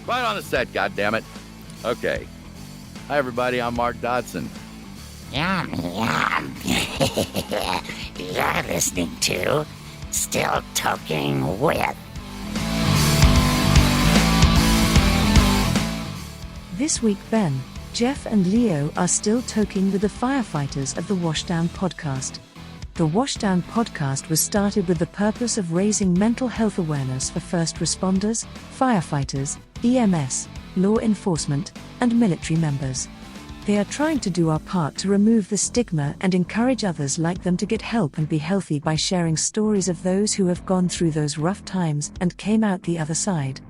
Right on the set, goddammit. Okay. Hi, everybody. I'm Mark Dodson. Yum, yum. You're listening to Still Toking with. This week, Ben, Jeff and Leo are still toking with the Firefighters of the Washdown Podcast. The Washdown Podcast was started with the purpose of raising mental health awareness for first responders, firefighters, EMS, law enforcement, and military members. They are trying to do our part to remove the stigma and encourage others like them to get help and be healthy by sharing stories of those who have gone through those rough times and came out the other side.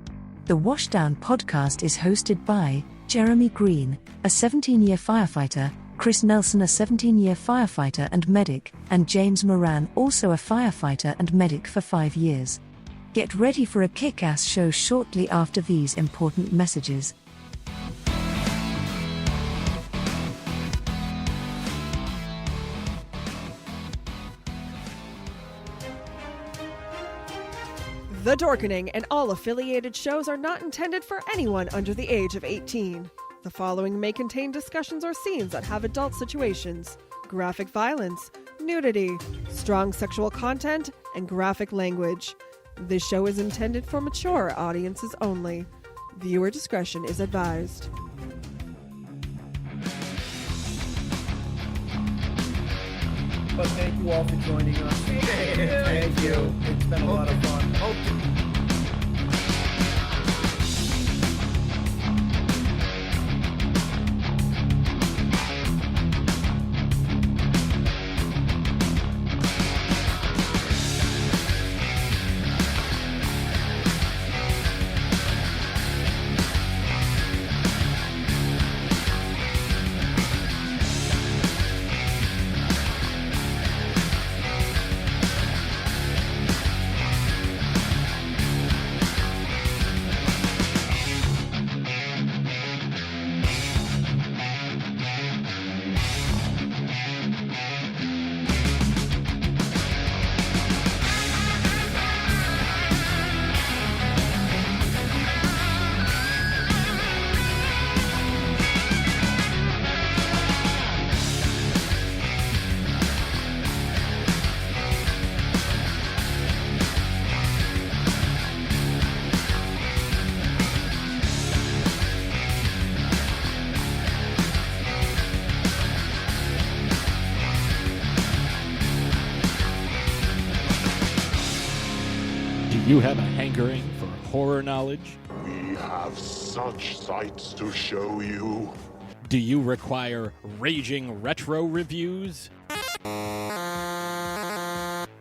The Washdown Podcast is hosted by Jeremy Greene, a 17-year firefighter, Chris Nelson, a 17-year firefighter and medic, and James Moran, also a firefighter and medic for 5 years. Get ready for a kick-ass show shortly after these important messages. The Dorkening and all affiliated shows are not intended for anyone under the age of 18. The following may contain discussions or scenes that have adult situations, graphic violence, nudity, strong sexual content, and graphic language. This show is intended for mature audiences only. Viewer discretion is advised. But thank you all for joining us. Thank you. It's been a lot of fun. You have a hankering for horror knowledge? We have such sights to show you. Do you require raging retro reviews?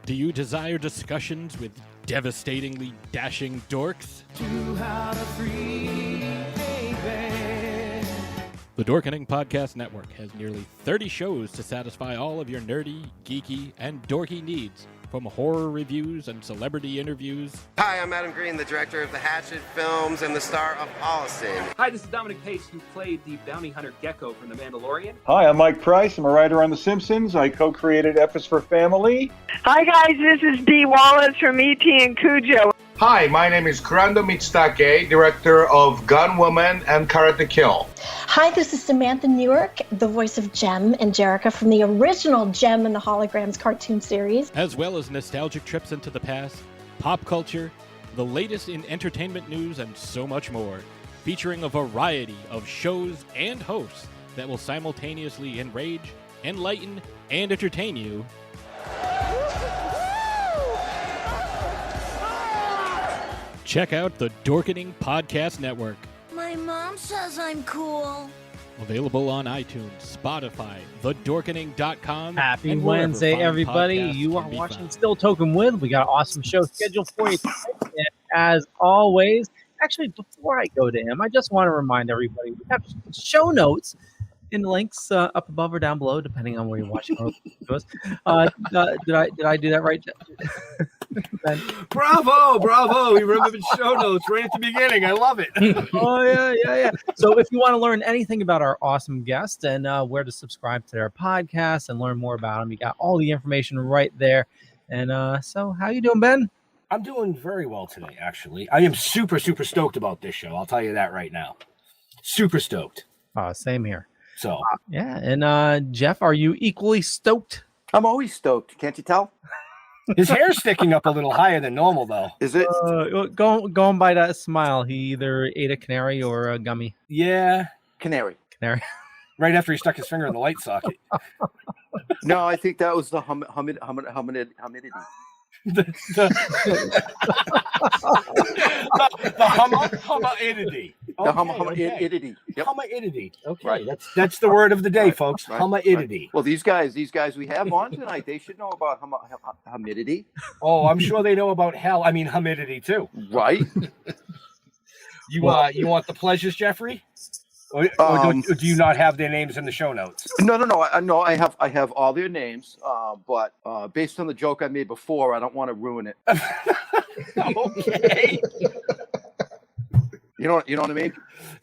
Do you desire discussions with devastatingly dashing dorks? The Dorkening Podcast Network has nearly 30 shows to satisfy all of your nerdy, geeky, and dorky needs. From horror reviews and celebrity interviews. Hi, I'm Adam Greene, the director of the Hatchet films and the star of Holliston. Hi, this is Dominic Pace, who played the bounty hunter Gecko from The Mandalorian. Hi, I'm Mike Price. I'm a writer on The Simpsons. I co-created F is for Family. Hi, guys. This is Dee Wallace from E.T. and Cujo. Hi, my name is Kurando Mitsutake, director of Gun Woman and Karate Kill. Hi, this is Samantha Newark, the voice of Jem and Jerrica from the original Jem and the Holograms cartoon series. As well as nostalgic trips into the past, pop culture, the latest in entertainment news, and so much more. Featuring a variety of shows and hosts that will simultaneously enrage, enlighten, and entertain you. Check out the Dorkening Podcast Network. My mom says I'm cool. Available on iTunes, Spotify, thedorkening.com. Happy Wednesday, everybody. You are watching Still Toking With. We got an awesome show scheduled for you tonight. And as always, actually, before I go to him, I just want to remind everybody we have show notes in links up above or down below, depending on where you're watching. Did I do that right? Bravo! We remembered show notes right at the beginning. I love it. Oh, yeah. So if you want to learn anything about our awesome guests and where to subscribe to their podcast and learn more about them, you got all the information right there. And so how you doing, Ben? I'm doing very well today, actually. I am super, super stoked about this show. I'll tell you that right now. Super stoked. Same here. So yeah, and Jeff, are you equally stoked? I'm always stoked. Can't you tell? His hair's sticking up a little higher than normal, though. Is it? Going by that smile, he either ate a canary or a gummy. Yeah. Canary. Right after he stuck his finger in the light socket. No, I think that was the humidity. The humidity. The humidity. Yep. Humidity. Okay, right. That's the word of the day, right. folks. Right. Humidity. Right. Well, these guys we have on tonight, they should know about humidity. Oh, I'm sure they know about humidity too. Right. You want the pleasures, Jeffrey? Or do you not have their names in the show notes? No. I have all their names, but based on the joke I made before, I don't want to ruin it. Okay. You know what I mean?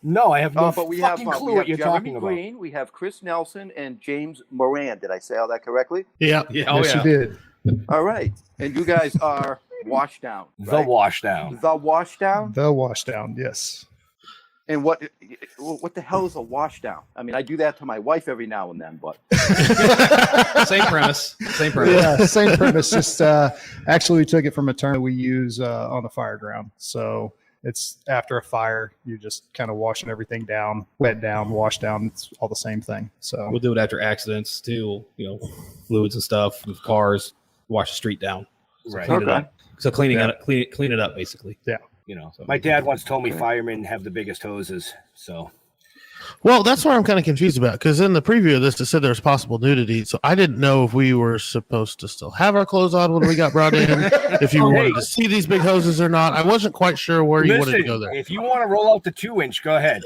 No, I have no but we fucking have, clue what you're Jeremy talking about. Greene, we have Chris Nelson and James Moran. Did I say all that correctly? Yeah. Yes, you did. All right. And you guys are Washdown. The Right? Washdown. The Washdown? The Washdown, yes. And what the hell is a washdown? I mean, I do that to my wife every now and then, but Same premise. Yeah, same premise. Just actually, we took it from a term that we use on the fire ground. So it's after a fire, you're just kind of washing everything down, wet down, wash down. It's all the same thing. So We'll do it after accidents too. Fluids and stuff with cars. Wash the street down. So Right. Clean it Okay. up. So clean it up basically. yeah. My dad once told me firemen have the biggest hoses. So Well, that's what I'm kind of confused about, because in the preview of this, it said there was possible nudity, so I didn't know if we were supposed to still have our clothes on when we got brought in, if you wanted to see these big hoses or not. I wasn't quite sure where you wanted to go there. If you want to roll out the 2-inch, go ahead.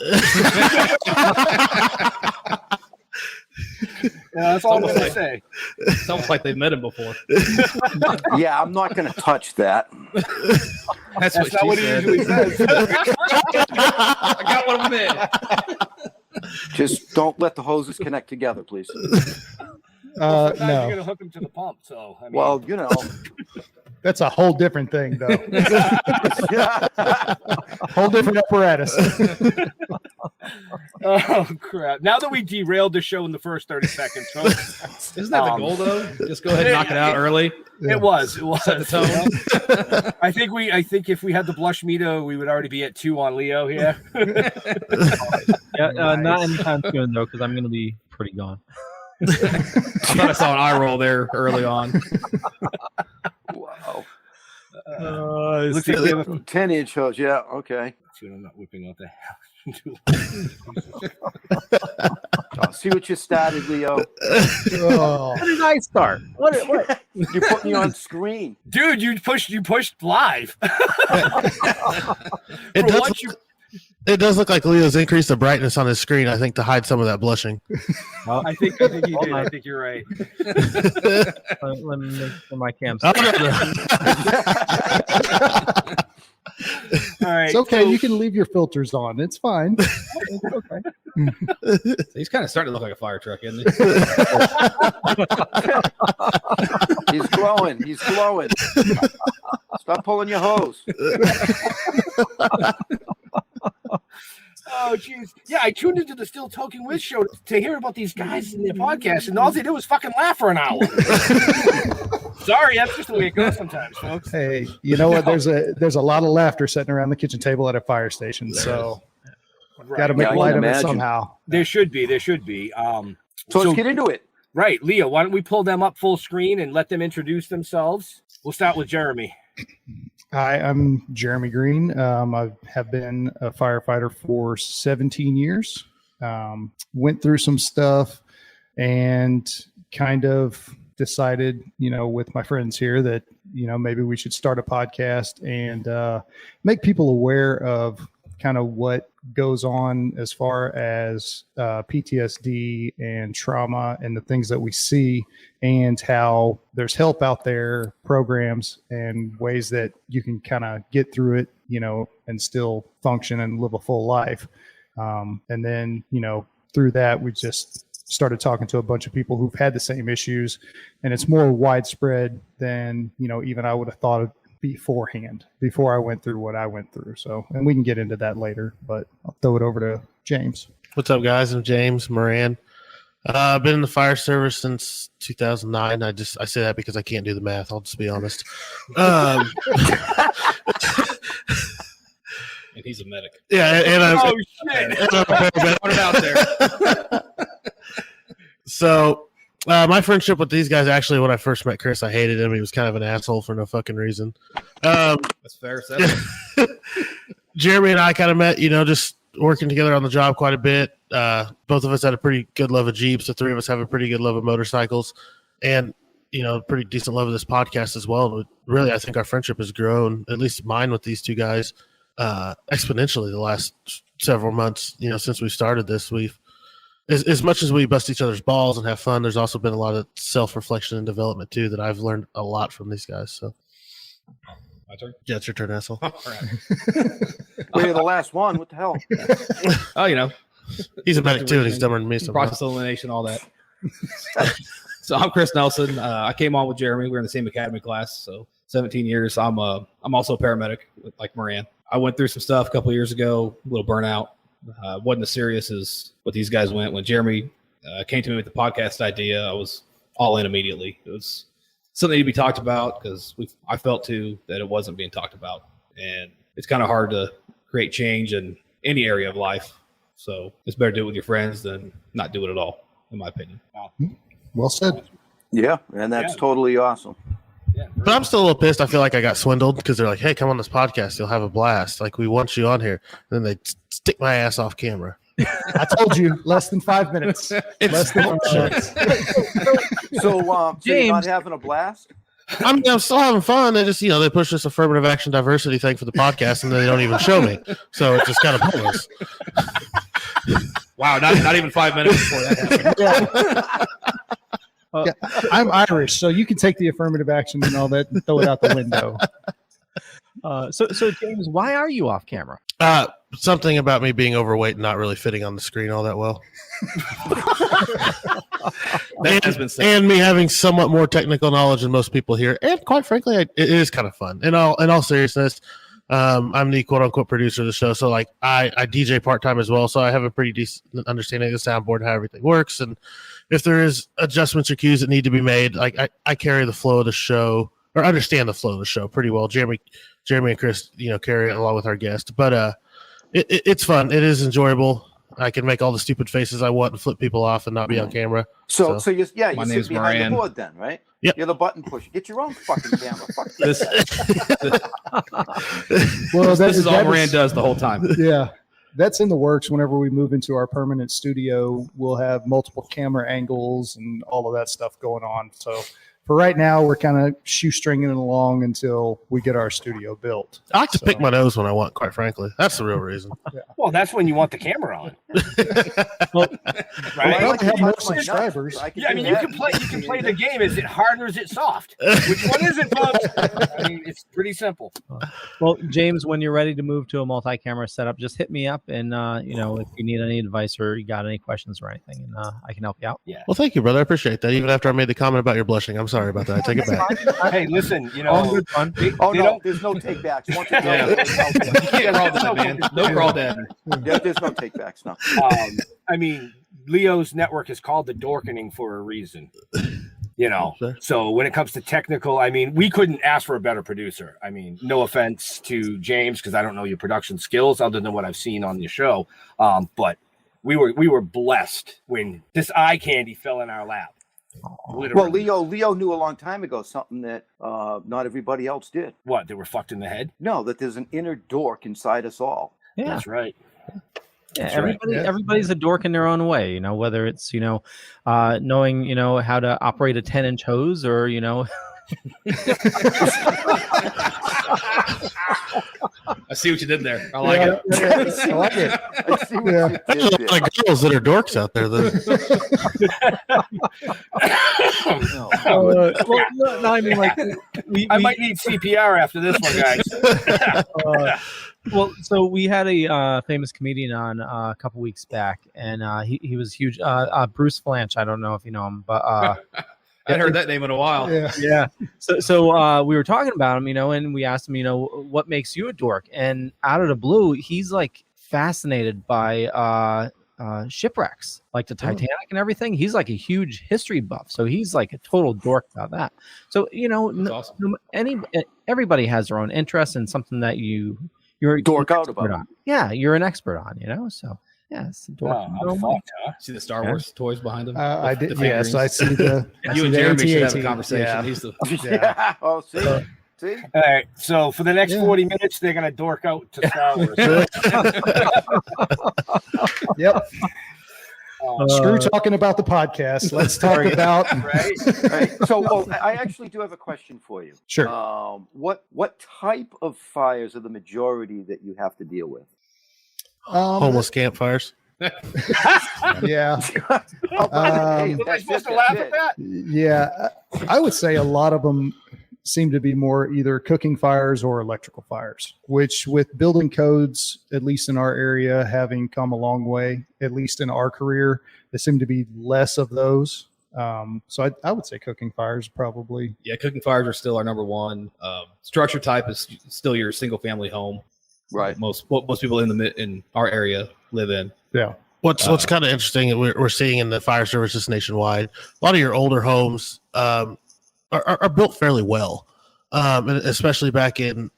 Yeah, that's all I'm going to say. It's almost like they've met him before. yeah, I'm not going to touch that. That's not what he usually says. I got one of them in. Just don't let the hoses connect together, please. Well, sometimes No. you're going to hook them to the pump. So, I mean, Well, you know. That's a whole different thing, though. Whole different apparatus. Oh, crap. Now that we derailed the show in the first 30 seconds, folks. Isn't that the goal, though? Just go ahead and knock it out early. It was. Set the tone. I think if we had the blush meter, we would already be at 2 on Leo here. Not anytime soon, though, because I'm going to be pretty gone. I thought I saw an eye roll there early on. Wow. Looks like we have a 10-inch hose. Yeah, okay. I'm not whipping out the hell. See what you started, Leo. What did I start? What? You put me on screen. Dude, you pushed live. It does look like Leo's increased the brightness on his screen, I think, to hide some of that blushing. I think he did. I think you're right. Let me make sure my cam's. All right. It's okay. You can leave your filters on. It's fine. It's okay. He's kind of starting to look like a fire truck, isn't he? He's glowing. He's glowing. Stop pulling your hose. Oh, jeez. Yeah, I tuned into the Still Toking With show to hear about these guys in their podcast, and all they do is fucking laugh for an hour. Sorry, that's just the way it goes sometimes, folks. Hey, you know what? There's a lot of laughter sitting around the kitchen table at a fire station, so got to make light of it somehow. There should be. So let's get into it. Right, Leo, why don't we pull them up full screen and let them introduce themselves? We'll start with Jeremy. Hi, I'm Jeremy Greene. I have been a firefighter for 17 years. Went through some stuff and kind of decided, with my friends here that, maybe we should start a podcast and make people aware of kind of what goes on as far as PTSD and trauma and the things that we see, and how there's help out there, programs and ways that you can kind of get through it, and still function and live a full life. And then, through that, we just started talking to a bunch of people who've had the same issues, and it's more widespread than, even I would have thought beforehand, before I went through what I went through. So, and we can get into that later, but I'll throw it over to James. What's up, guys? I'm James Moran. I've been in the fire service since 2009. I say that because I can't do the math. I'll just be honest. And he's a medic. Yeah, and I'm, oh shit! And I'm a paramedic. Put it out there. So, my friendship with these guys, actually, when I first met Chris, I hated him. He was kind of an asshole for no fucking reason. That's fair. Jeremy and I kind of met, just working together on the job quite a bit. Both of us had a pretty good love of Jeeps. The three of us have a pretty good love of motorcycles, and pretty decent love of this podcast as well. But really, I think our friendship has grown, at least mine with these two guys, exponentially the last several months. Since we started this, we've as much as we bust each other's balls and have fun, there's also been a lot of self-reflection and development too that I've learned a lot from these guys. So, my turn. Yeah, it's your turn, asshole. All right. Well, you're the last one. What the hell? Oh, he's a medic too, and he's dumber than me. Process elimination, all that. So I'm Chris Nelson. I came on with Jeremy. We're in the same academy class, so 17 years. I'm also a paramedic, like Moran. I went through some stuff a couple of years ago, a little burnout. Wasn't as serious as what these guys went. When Jeremy came to me with the podcast idea, I was all in immediately. It was something to be talked about because I felt too that it wasn't being talked about, and it's kind of hard to create change in any area of life. So it's better to do it with your friends than not do it at all, in my opinion. Well said. Yeah, and that's totally awesome. Yeah, but I'm still a little pissed. I feel like I got swindled because they're like, "Hey, come on this podcast. You'll have a blast. Like, we want you on here." And then they stick my ass off camera. I told you, less than 5 minutes. Less than 5 minutes. So you're not having a blast? I'm still having fun. They just, they push this affirmative action diversity thing for the podcast, and then they don't even show me. So it's just kind of pointless. Wow, not even 5 minutes before that happened. Yeah, I'm Irish, so you can take the affirmative action and all that and throw it out the window. So James, why are you off camera? Something about me being overweight and not really fitting on the screen all that well. That has been said. And me having somewhat more technical knowledge than most people here. And quite frankly, it is kind of fun. In all seriousness, I'm the quote unquote producer of the show. So like I DJ part-time as well. So I have a pretty decent understanding of the soundboard, how everything works. And if there is adjustments or cues that need to be made, like I carry the flow of the show or understand the flow of the show pretty well. Jeremy and Chris, carry it along with our guest, but it's fun. It is enjoyable. I can make all the stupid faces I want and flip people off and not be on camera. So you sit name's behind Moran. the board then, right? Yep. You're the button pusher. Get your own fucking camera. Fuck This Well, is all Moran does the whole time. Yeah. That's in the works. Whenever we move into our permanent studio, we'll have multiple camera angles and all of that stuff going on. So for right now, we're kind of shoestringing it along until we get our studio built. I like to pick my nose when I want, quite frankly. That's the real reason. Yeah. Well, that's when you want the camera on. Right? Well, I have can more touch my nuts. subscribers. Yeah, I mean, you can play the game. Is it hard or is it soft? Which one is it, folks? I mean, it's pretty simple. Well, James, when you're ready to move to a multi-camera setup, just hit me up, and if you need any advice or you got any questions or anything, and I can help you out. Yeah. Well, thank you, brother. I appreciate that. Even after I made the comment about your blushing, I'm sorry about that. I take it back. Hey, listen, All good fun. There's no take backs. Once it's Yeah. You can't crawl that, man. No crawl that. there's no take backs. No. I mean, Leo's network is called the Dorkening for a reason. Sure. So when it comes to technical, I mean, we couldn't ask for a better producer. I mean, no offense to James, because I don't know your production skills other than what I've seen on the show. But we were blessed when this eye candy fell in our lap. Literally. Well, Leo knew a long time ago something that not everybody else did. What, they were fucked in the head? No, that there's an inner dork inside us all. Yeah. That's right. Yeah, That's right. everybody's a dork in their own way, whether it's, knowing, how to operate a 10-inch hose or, I see what you did there. I like it. I like it. I see what you There's did a there. lot of girls that are dorks out there. I mean, like, I might need CPR after this one, guys. So we had a famous comedian on a couple weeks back, and he was huge. Bruce Flanch. I don't know if you know him, but I heard that name in a while. Yeah. So we were talking about him, and we asked him, what makes you a dork? And out of the blue, he's like fascinated by shipwrecks, like the Titanic and everything. He's like a huge history buff, so he's like a total dork about that. So awesome. Everybody has their own interest in something that you're dork out about. On. Yeah, you're an expert on. So. Yes, see the Star Wars toys behind him. I did. Yes, I see the. You and Jeremy should have a conversation. Yeah. He's the. Yeah. Oh, see. All right. So for the next 40 minutes, they're gonna dork out to Star Wars. Yep. Screw talking about the podcast. Let's talk about right. So, I actually do have a question for you. Sure. What type of fires are the majority that you have to deal with? Homeless campfires. Yeah. Am I supposed to laugh at that? Yeah, I would say a lot of them seem to be more either cooking fires or electrical fires, which with building codes, at least in our area, having come a long way, at least in our career, there seem to be less of those. So I would say cooking fires probably. Yeah, cooking fires are still our number one. Structure type is still your single family home. Right. Most people in our area live in. Yeah. What's kind of interesting that we're seeing in the fire services nationwide, a lot of your older homes are built fairly well, and especially back in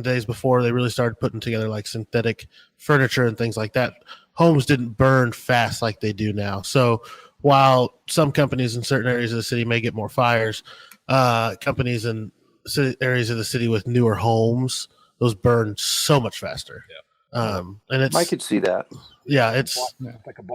days before they really started putting together like synthetic furniture and things like that. Homes didn't burn fast like they do now. So while some companies in certain areas of the city may get more fires, companies in areas of the city with newer homes, those burn so much faster. Yeah. And I could see that. Yeah, it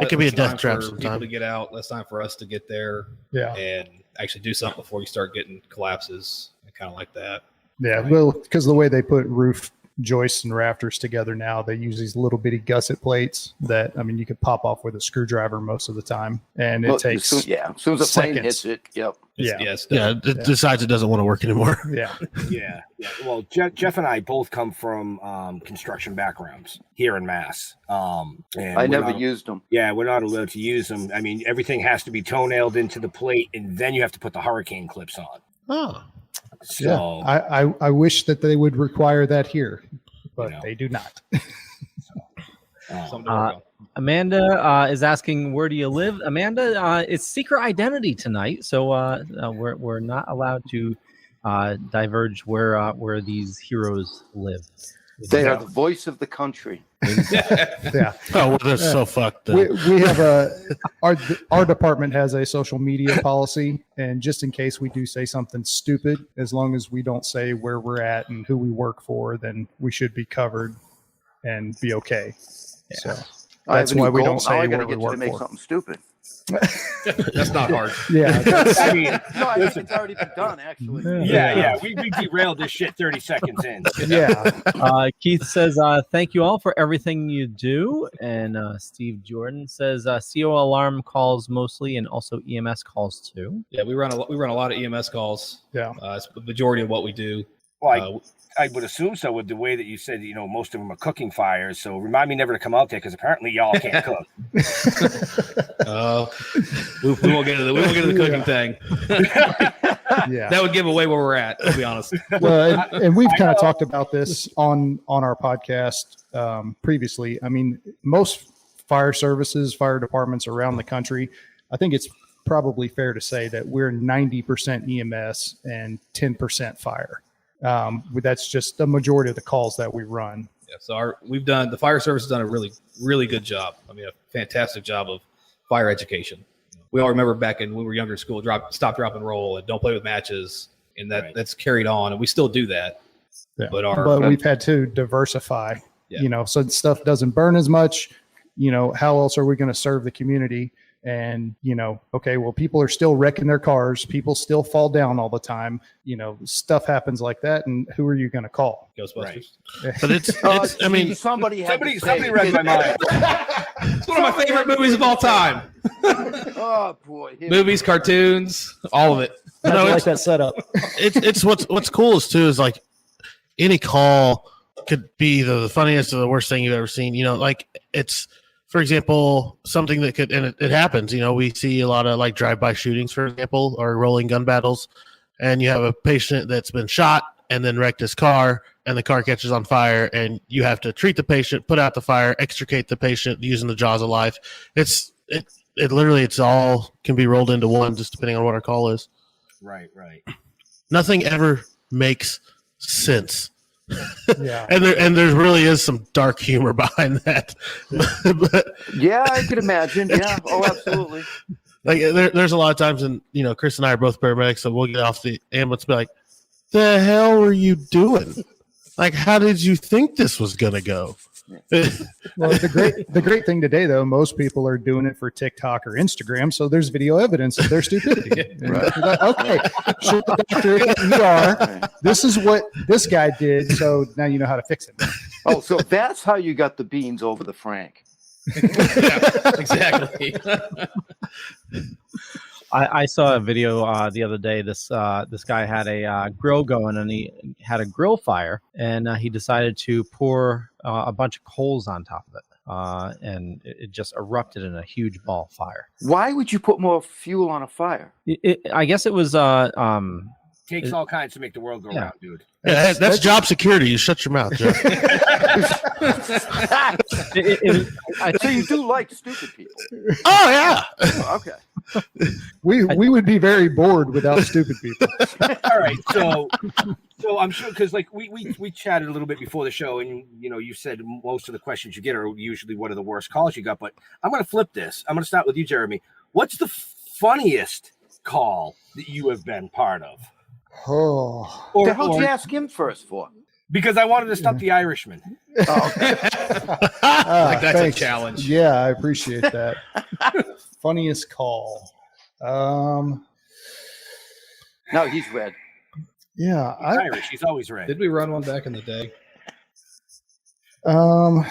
could be a death trap sometimes. People to get out. Less time for us to get there. Yeah. And actually do something before you start getting collapses and kind of like that. Yeah. Well, because the way they put roof joists and rafters together now, they use these little bitty gusset plates that, you could pop off with a screwdriver most of the time. And it takes as soon as a plane hits it. Yep. It decides it doesn't want to work anymore. Yeah. Yeah. Well, Jeff and I both come from construction backgrounds here in Mass. And I never used them. Yeah, we're not allowed to use them. Everything has to be toe-nailed into the plate, and then you have to put the hurricane clips on. Oh. So I wish that they would require that here, but they do not. Amanda is asking, where do you live? Amanda, it's secret identity tonight, so we're not allowed to diverge where these heroes live. They are the voice of the country. Yeah. Oh, well, that's so fucked up. We have our department has a social media policy, and just in case we do say something stupid, as long as we don't say where we're at and who we work for, then we should be covered and be okay. Yeah. So that's why we don't say where we work to make for. Something stupid. That's not hard. Yeah. It's already been done, actually. Yeah. We derailed this shit 30 seconds in. Yeah. Keith says, thank you all for everything you do. And Steve Jordan says, CO alarm calls mostly, and also EMS calls too. Yeah, we run a lot of EMS calls. Yeah. It's the majority of what we do. Well, I would assume so with the way that you said, most of them are cooking fires. So remind me never to come out there because apparently y'all can't cook. We won't get into the cooking thing. Yeah, that would give away where we're at, to be honest. Well, and we've kind of talked about this on our podcast previously. Most fire departments around the country, I think it's probably fair to say that we're 90% EMS and 10% fire. That's just the majority of the calls that we run. Yeah, so the fire service has done a really, really good job. A fantastic job of fire education. We all remember back when we were younger in school, stop, drop, and roll, and don't play with matches, and that's carried on, and we still do that. Yeah. But we've had to diversify. Yeah. So stuff doesn't burn as much. How else are we going to serve the community? And, people are still wrecking their cars. People still fall down all the time. Stuff happens like that. And who are you going to call? Ghostbusters. Right. But somebody read my mind. It's one of my favorite movies of all time. Oh boy. Movies, cartoons, all of it. I like that setup. It's what's cool is too, is like any call could be the funniest or the worst thing you've ever seen. for example, something that could, and it happens, we see a lot of like drive-by shootings, for example, or rolling gun battles, and you have a patient that's been shot and then wrecked his car, and the car catches on fire, and you have to treat the patient, put out the fire, extricate the patient using the jaws of life. It literally, it's all can be rolled into one, just depending on what our call is. Right. Nothing ever makes sense. Yeah. and there really is some dark humor behind that. But, yeah, I could imagine. Yeah. Oh, absolutely. Like there's a lot of times, and Chris and I are both paramedics, so we'll get off the ambulance and be like, the hell were you doing? Like, how did you think this was gonna go? Well, the great thing today, though, most people are doing it for TikTok or Instagram, so there's video evidence of their stupidity. Right. Like, okay, shoot the doctor in the ER. This is what this guy did, so now you know how to fix it. Oh, so that's how you got the beans over the Frank. Yeah, exactly. I saw a video the other day. This guy had a grill going, and he had a grill fire, and he decided to pour a bunch of coals on top of it, and it just erupted in a huge ball of fire. Why would you put more fuel on a fire? I guess it was Takes all kinds to make the world go round, dude. Yeah, that's job security. You shut your mouth, Jeff. So you do like stupid people? Oh yeah. Oh, okay. We would be very bored without stupid people. All right, so I'm sure because like we chatted a little bit before the show, and you said most of the questions you get are usually what are the worst calls you got. But I'm going to flip this. I'm going to start with you, Jeremy. What's the funniest call that you have been part of? Oh, the hell did you ask him first for? Because I wanted to stump the Irishman. Oh, okay. Like that's thanks. a challenge. Yeah, I appreciate that. Funniest call. No, he's red. Yeah, He's Irish. He's always red. Did we run one back in the day? The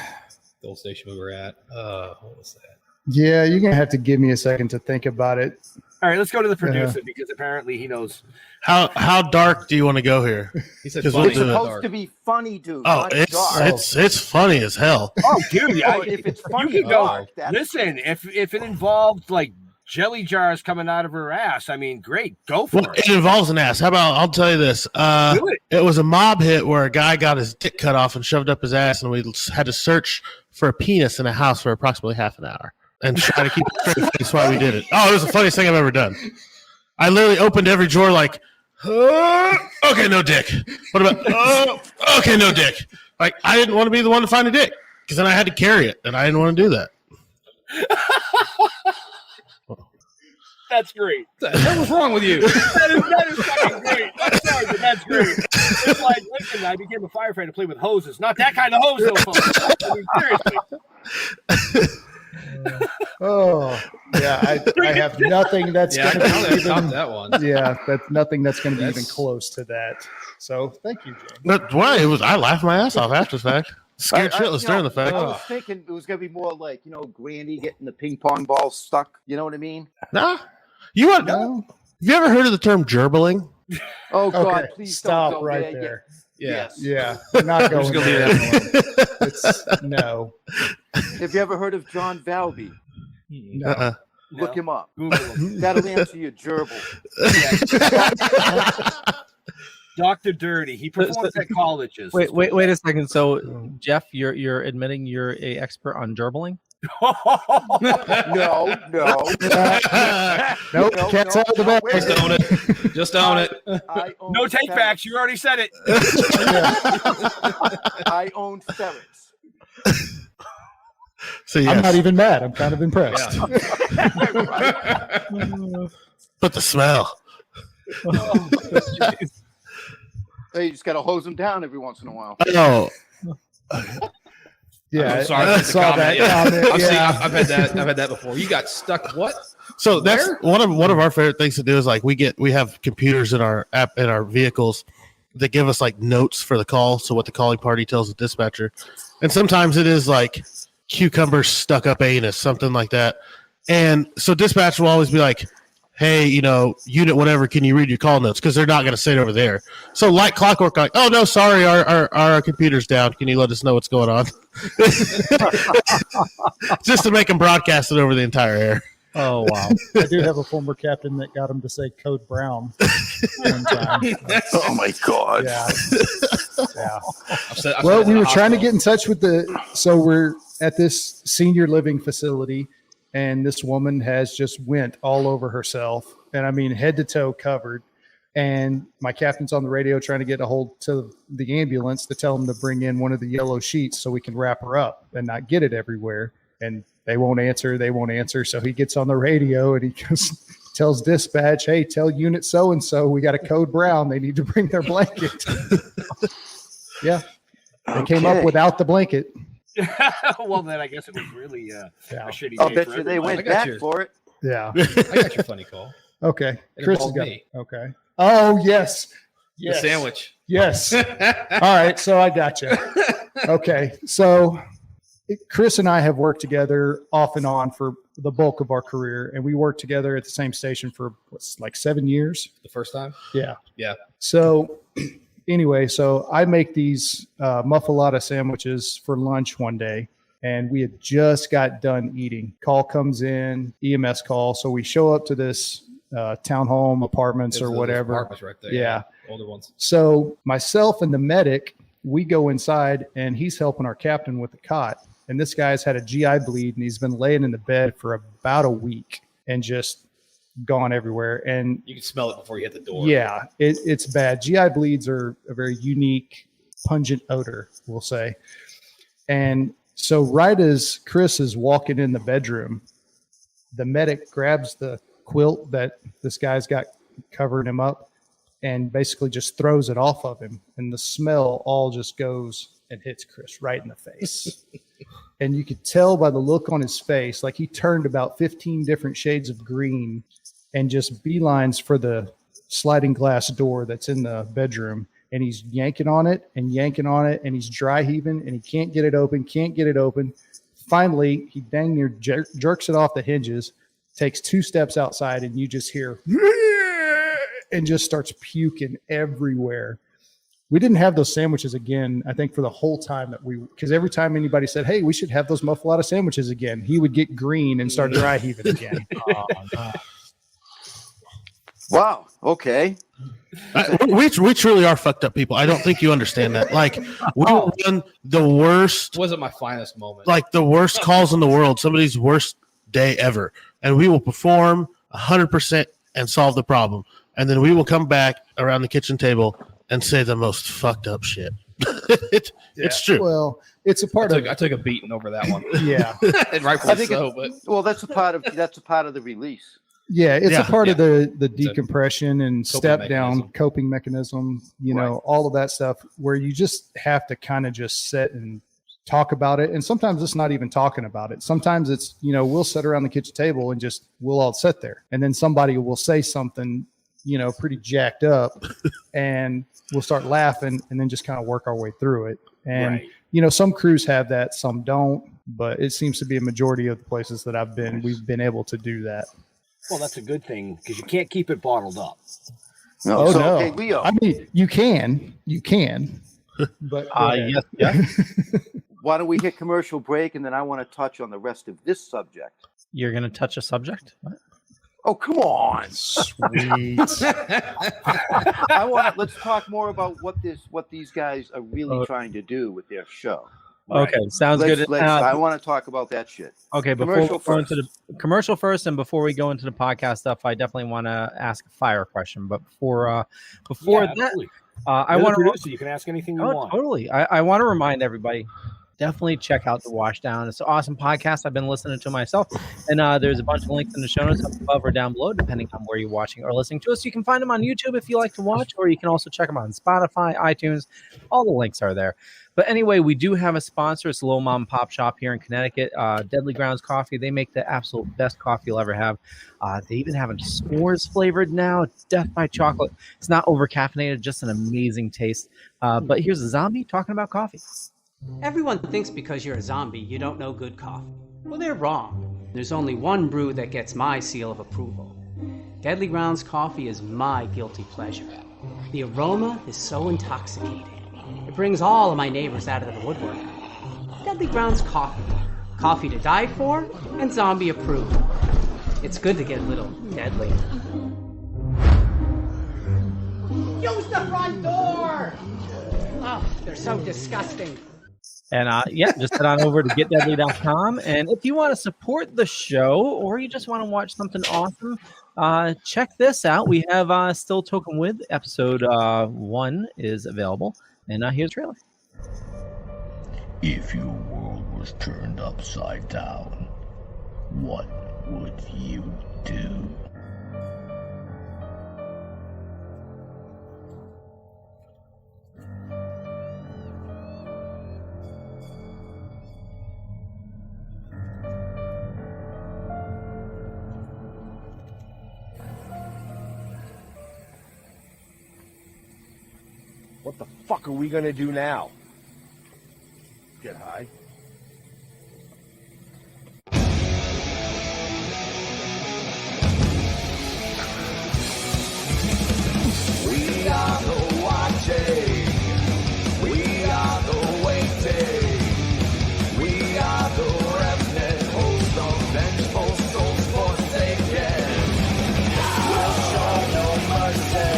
old station we were at. What was that? Yeah, you're gonna have to give me a second to think about it. All right, let's go to the producer because apparently he knows. How dark do you want to go here? He said It's supposed to be funny, dude. Oh, it's funny as hell. Oh, dude, if it's funny, you can go. dark, Listen, if it involved like jelly jars coming out of her ass, I mean, great, go for it. It involves an ass. How about I'll tell you this? Do it. It was a mob hit where a guy got his dick cut off and shoved up his ass, and we had to search for a penis in a house for approximately half an hour and try to keep it straight. That's why we did it. Oh, it was the funniest thing I've ever done. I literally opened every drawer like, okay, no dick. What about, okay, no dick. Like, I didn't want to be the one to find a dick because then I had to carry it, and I didn't want to do that. That's great. What the hell was wrong with you? that is fucking great. I'm sorry, but that's great. It's like, listen, I became a firefighter to play with hoses. Not that kind of hose, though, folks. I mean, seriously. Oh, yeah, I have nothing that's going to be even that one. Yeah, that's nothing that's going to be even close to that. So, thank you, James. But why? I laughed my ass off after the fact. Scared shitless during the fact. I was thinking it was going to be more like, Granny getting the ping pong ball stuck. You know what I mean? Nah. Have you ever heard of the term gerbling? Oh, God, okay, please stop don't go right there. there. Yes. Yeah, we're not going there. No. Have you ever heard of John Valby? No. Look him up. Google him. That'll answer your gerbil. Dr. Dirty. He performs at colleges. Wait a second. So, Jeff, you're admitting you're an expert on gerbling? No. Nope. Can't tell the best. Just own it. Just own it. No take backs. You already said it. I own ferrets. So, yes. I'm not even mad. I'm kind of impressed. Yeah. But the smell. So you just got to hose them down every once in a while. Oh. Yeah, I'm sorry. I saw that comment. I've had that before. You got stuck. What? So that's one of our favorite things to do is like we have computers in our app in our vehicles that give us like notes for the call. So what the calling party tells the dispatcher, and sometimes it is like cucumber stuck up anus, something like that. And so dispatcher will always be like, hey, unit whatever, can you read your call notes? Because they're not going to say it over there. So like clockwork, like, oh, no, sorry, our computer's down. Can you let us know what's going on? Just to make them broadcast it over the entire air. Oh, wow. I do have a former captain that got him to say Code Brown one time. Oh, my God. Yeah. I've Well, we were trying to get in touch with so we're at this senior living facility, and this woman has just went all over herself. And I mean, head to toe covered. And my captain's on the radio trying to get a hold to the ambulance to tell them to bring in one of the yellow sheets so we can wrap her up and not get it everywhere. And they won't answer. So he gets on the radio and he tells dispatch, hey, tell unit so-and-so we got a Code Brown. They need to bring their blanket. Yeah. They came up without the blanket. Well, then I guess it was really a shitty day. I'll bet you they went back for it. Yeah. I got your funny call. Okay. It Chris has involved got me. Okay. Oh, yes. The sandwich. Yes. All right. So I got you. Okay. So Chris and I have worked together off and on for the bulk of our career, and we worked together at the same station for like 7 years. The first time? Yeah. Yeah. So anyway, so I make these muffalata sandwiches for lunch one day, and we had just got done eating. Call comes in, EMS call. So we show up to this townhome apartments or whatever. Apartments right there. Yeah. Older ones. So myself and the medic, we go inside, and he's helping our captain with the cot. And this guy's had a GI bleed, and he's been laying in the bed for about a week and just gone everywhere. And you can smell it before you hit the door. Yeah, it's bad. GI bleeds are a very unique, pungent odor, we'll say. And so right as Chris is walking in the bedroom, the medic grabs the quilt that this guy's got covering him up and basically just throws it off of him. And the smell all just goes and hits Chris right in the face. And you could tell by the look on his face, like he turned about 15 different shades of green and just beelines for the sliding glass door that's in the bedroom. And he's yanking on it, and he's dry heaving, and he can't get it open. Finally, he dang near jerks it off the hinges, takes 2 steps outside, and you just hear and just starts puking everywhere. We didn't have those sandwiches again, I think, for the whole time because every time anybody said, hey, we should have those muffalata sandwiches again, he would get green and start dry heaving again. Oh, no. Wow. Okay. We truly are fucked up people. I don't think you understand that. Like, we run the worst. Wasn't my finest moment. Like the worst calls in the world, somebody's worst day ever. And we will perform 100% and solve the problem. And then we will come back around the kitchen table and say the most fucked up shit. It's true. Well, it's a part I took a beating over that one. Yeah. And rightfully so. But that's a part of the release. Yeah, it's a part of the decompression and step down coping mechanism, all of that stuff where you just have to kind of just sit and talk about it. And sometimes it's not even talking about it. Sometimes it's, we'll sit around the kitchen table and we'll all sit there. And then somebody will say something, pretty jacked up and we'll start laughing and then just kind of work our way through it. And, some crews have that, some don't, but it seems to be a majority of the places that I've been, we've been able to do that. Well, that's a good thing because you can't keep it bottled up. No. Hey, Leo. I mean, you can, but yes. Why don't we hit commercial break, and then I want to touch on the rest of this subject. You're going to touch a subject? What? Oh, come on. Sweet. Let's talk more about what these guys are really trying to do with their show. Okay, sounds good. I want to talk about that shit. Okay, before we go into the commercial first, and before we go into the podcast stuff, I definitely want to ask a fire question. But before that, I want to. You can ask anything you want. Totally. I want to remind everybody. Definitely check out the Washdown. It's an awesome podcast. I've been listening to myself, and there's a bunch of links in the show notes up above or down below, depending on where you're watching or listening to us. You can find them on YouTube if you like to watch, or you can also check them on Spotify, iTunes. All the links are there. But anyway, we do have a sponsor. It's a little mom and pop shop here in Connecticut. Deadly Grounds Coffee. They make the absolute best coffee you'll ever have. They even have a s'mores flavored now. Death by chocolate. It's not over caffeinated, just an amazing taste. But here's a zombie talking about coffee. Everyone thinks because you're a zombie, you don't know good coffee. Well, they're wrong. There's only one brew that gets my seal of approval. Deadly Grounds coffee is my guilty pleasure. The aroma is so intoxicating. It brings all of my neighbors out of the woodwork. Deadly Grounds coffee. Coffee to die for and zombie approved. It's good to get a little deadly. Use the front door! Oh, they're so disgusting. And just head on over to getdeadly.com. And if you want to support the show or you just want to watch something awesome, check this out. We have Still Toking With episode 1 is available. And here's the trailer. If your world was turned upside down, what would you do? What the fuck are we gonna do now? Get high. We are the watching. We are the waiting. We are the remnant, host of vengeful souls forsaken. We'll show no mercy.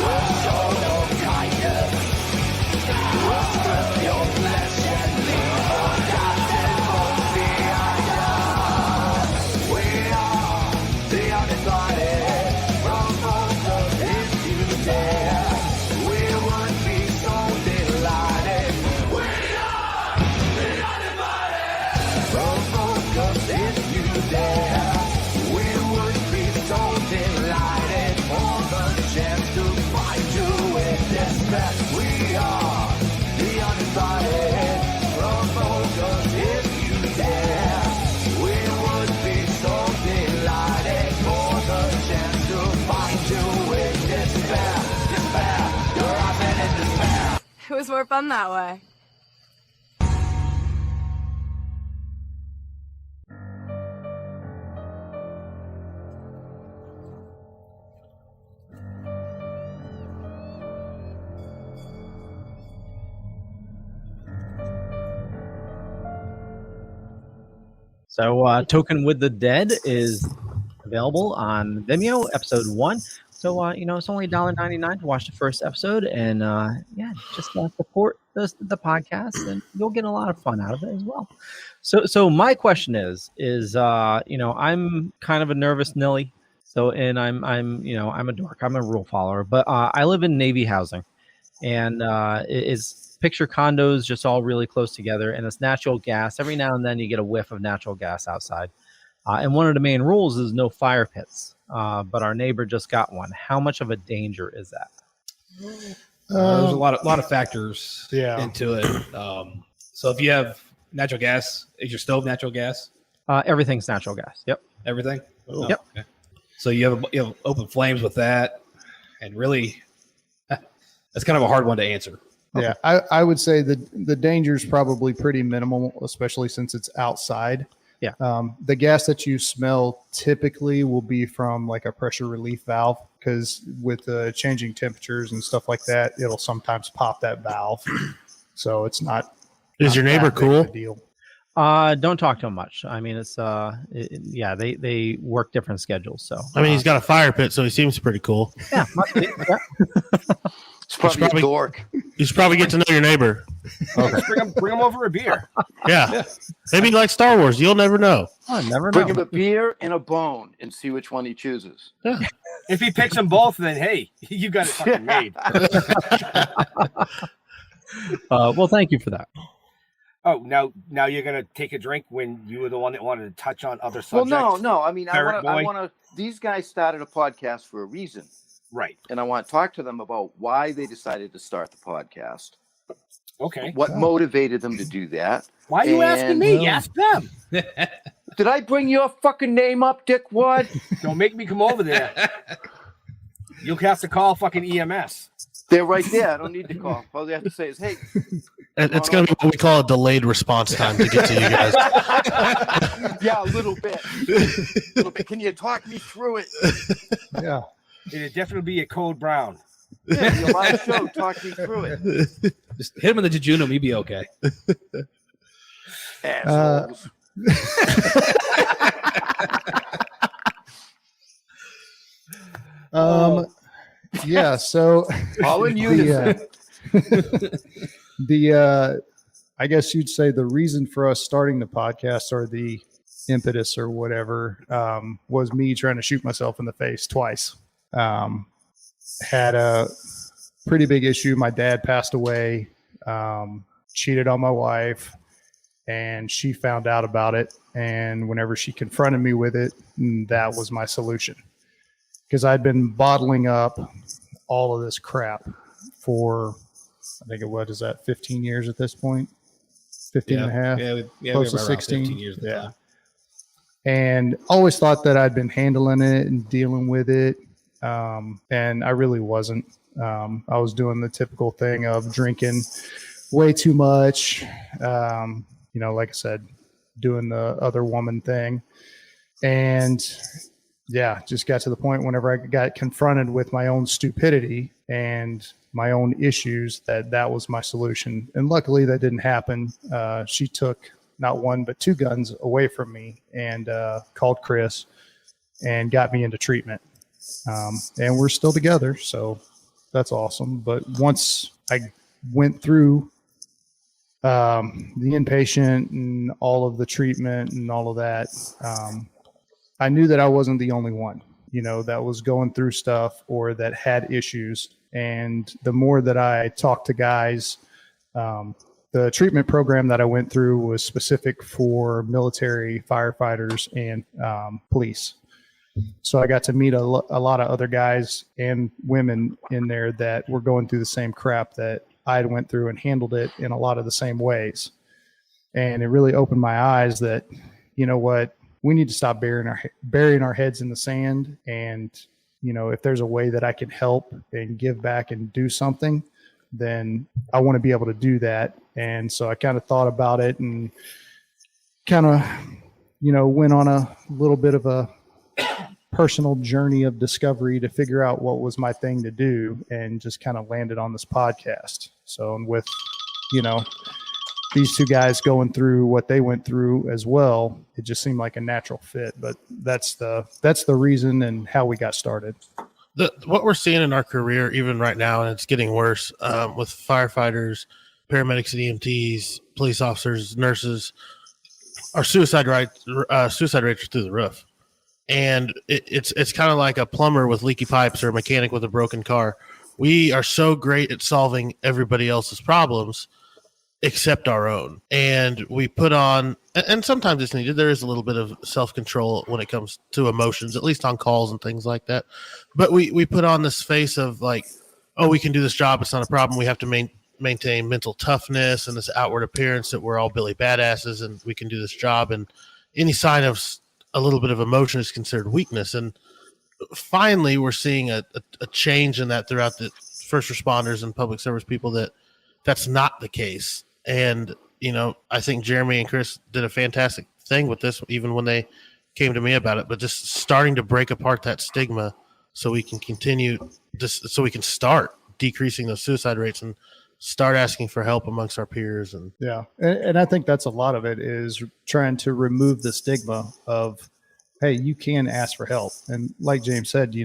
We'll show no kindness. We'll strip your flesh and leave forgotten bones behind us. We are the uninvited. From focus, if you dare, we would be so delighted. We are the uninvited. From focus, if you dare, we would be so delighted for the chance to find you in despair. We are the uninvited. From focus, if you dare, we would be so delighted for the chance to find you in despair. Despair, you're often in despair. It was more fun that way. So Token with the Dead is available on Vimeo, episode 1. So, it's only $1.99 to watch the first episode. And, just support the podcast, and you'll get a lot of fun out of it as well. So my question is, I'm kind of a nervous Nelly. So, and I'm a dork. I'm a rule follower. But I live in Navy housing. And it's picture condos just all really close together. And it's natural gas. Every now and then you get a whiff of natural gas outside. And one of the main rules is no fire pits. But our neighbor just got one. How much of a danger is that? There's a lot of factors into it. So if you have natural gas, is your stove natural gas? Everything's natural gas. Yep. Everything? Oh, yep. Okay. So you have open flames with that. And really, that's kind of a hard one to answer. Yeah, I would say the danger is probably pretty minimal, especially since it's outside. Yeah. The gas that you smell typically will be from like a pressure relief valve, because with changing temperatures and stuff like that, it'll sometimes pop that valve. So it's not. Is your neighbor cool? Deal. Don't talk to him much. I mean, it's they work different schedules. So I mean, he's got a fire pit, so he seems pretty cool. Yeah. It's probably a dork. You should probably get to know your neighbor. Okay. Bring him over a beer. Yeah. Maybe like Star Wars. You'll never know. I never know. Bring him a beer and a bone and see which one he chooses. Yeah. If he picks them both, then hey, you got it fucking made. Well, thank you for that. Oh, now you're gonna take a drink when you were the one that wanted to touch on other subjects. Well, no. I mean, I Boy? want to. These guys started a podcast for a reason, right? And I want to talk to them about why they decided to start the podcast. Okay. What motivated them to do that? Why are you asking me? Ask them. Did I bring your fucking name up, dickwad? Don't make me come over there. You'll have to call fucking EMS. They're right there. I don't need to call. All they have to say is, "Hey." It's going to be what we call a delayed response time to get to you guys. Yeah, a little bit. Can you talk me through it? Yeah. It'd definitely be a Code Brown. Yeah, your live show. Talk me through it. Just hit him in the jejunum. He'd be okay. Assholes. Yeah, so all in unison. I guess you'd say the reason for us starting the podcast, or the impetus or whatever, was me trying to shoot myself in the face twice. Had a pretty big issue. My dad passed away, cheated on my wife, and she found out about it. And whenever she confronted me with it, that was my solution. Because I'd been bottling up all of this crap for, I think what is that, 15 years at this point? 15 and a half? Close to 16. 15 years. Yeah. And always thought that I'd been handling it and dealing with it. And I really wasn't. I was doing the typical thing of drinking way too much. Like I said, doing the other woman thing. And yeah, just got to the point whenever I got confronted with my own stupidity and my own issues, that was my solution. And luckily that didn't happen. She took not one, but 2 guns away from me and called Chris and got me into treatment. And we're still together. So that's awesome. But once I went through the inpatient and all of the treatment and all of that, I knew that I wasn't the only one, that was going through stuff or that had issues. And the more that I talked to guys, the treatment program that I went through was specific for military, firefighters, and police. So I got to meet a lot of other guys and women in there that were going through the same crap that I went through and handled it in a lot of the same ways. And it really opened my eyes that, what, we need to stop burying our heads in the sand. And, if there's a way that I can help and give back and do something, then I want to be able to do that. And so I kind of thought about it and kind of, went on a little bit of a personal journey of discovery to figure out what was my thing to do, and just kind of landed on this podcast. So, and with, these 2 guys going through what they went through as well, it just seemed like a natural fit. But that's the reason and how we got started. What we're seeing in our career, even right now, and it's getting worse, with firefighters, paramedics and EMTs, police officers, nurses, our suicide rates are through the roof. And it's kind of like a plumber with leaky pipes or a mechanic with a broken car. We are so great at solving everybody else's problems except our own. And we put on, and sometimes it's needed, there is a little bit of self-control when it comes to emotions, at least on calls and things like that. But we put on this face of like, oh, we can do this job, it's not a problem. We have to maintain mental toughness and this outward appearance that we're all Billy badasses and we can do this job. And any sign of a little bit of emotion is considered weakness. And finally, we're seeing a change in that throughout the first responders and public service people, that's not the case. And, I think Jeremy and Chris did a fantastic thing with this, even when they came to me about it, but just starting to break apart that stigma so we can so we can start decreasing those suicide rates and start asking for help amongst our peers. And yeah. And I think that's a lot of it, is trying to remove the stigma of, hey, you can ask for help. And like James said,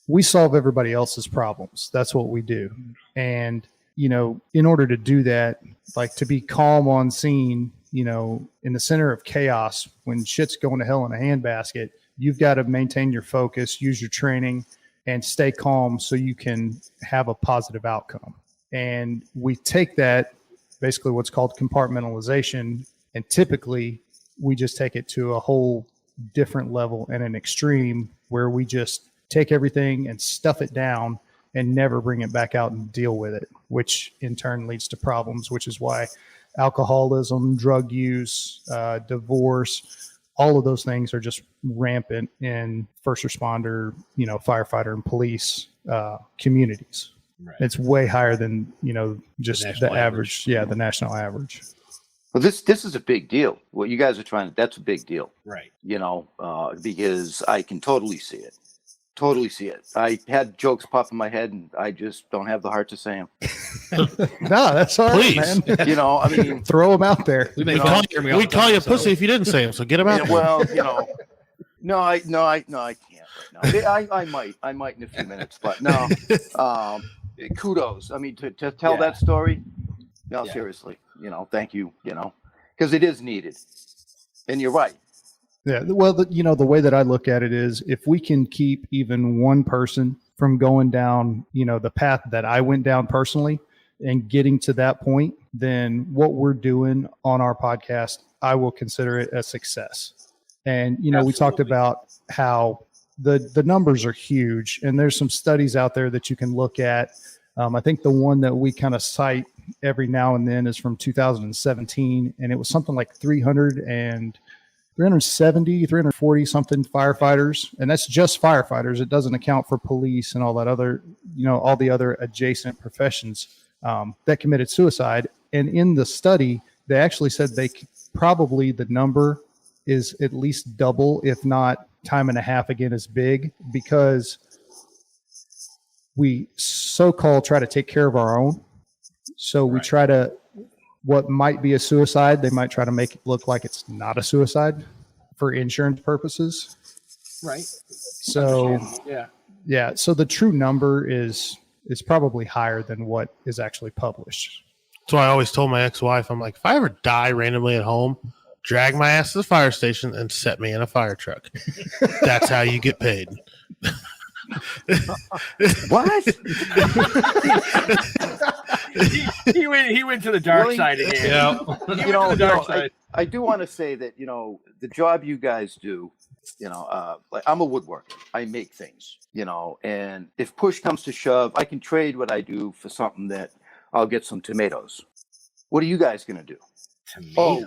we solve everybody else's problems. That's what we do. And, in order to do that, like to be calm on scene, in the center of chaos, when shit's going to hell in a handbasket, you've got to maintain your focus, use your training, and stay calm so you can have a positive outcome. And we take that, basically what's called compartmentalization, and typically we just take it to a whole different level and an extreme where we just take everything and stuff it down and never bring it back out and deal with it, which in turn leads to problems, which is why alcoholism, drug use, divorce, all of those things are just rampant in first responder, firefighter and police communities. Right. It's way higher than, just The the national average. Yeah, the national average. Well, this is a big deal. What you guys are trying, that's a big deal. Right. Because I can totally see it. Totally see it. I had jokes pop in my head, and I just don't have the heart to say them. No, that's all right, Please. man. Throw them out there. We'd call you a pussy if you didn't say them, so get them out there. Well, no, I can't right now. I might in a few minutes, but no. Kudos. I mean, to tell that story. No, seriously. Thank you. Because it is needed, and you're right. Yeah. Well, the way that I look at it is, if we can keep even one person from going down, the path that I went down personally and getting to that point, then what we're doing on our podcast, I will consider it a success. And, we talked about how the numbers are huge, and there's some studies out there that you can look at. I think the one that we kind of cite every now and then is from 2017, and it was something like 340 something firefighters. And that's just firefighters. It doesn't account for police and all that other, all the other adjacent professions that committed suicide. And in the study, they actually said probably the number is at least double, if not time and a half again as big, because we so-called try to take care of our own. So we try to, what might be a suicide, they might try to make it look like it's not a suicide for insurance purposes. Right. So yeah. So the true number is probably higher than what is actually published. So I always told my ex-wife, I'm like, if I ever die randomly at home, drag my ass to the fire station and set me in a fire truck. That's how you get paid. What? he went to the dark Really? side again. Yeah. I do want to say that the job you guys do, like I'm a woodworker. I make things, and if push comes to shove, I can trade what I do for something that I'll get some tomatoes. What are you guys gonna do? Tomatoes. Oh,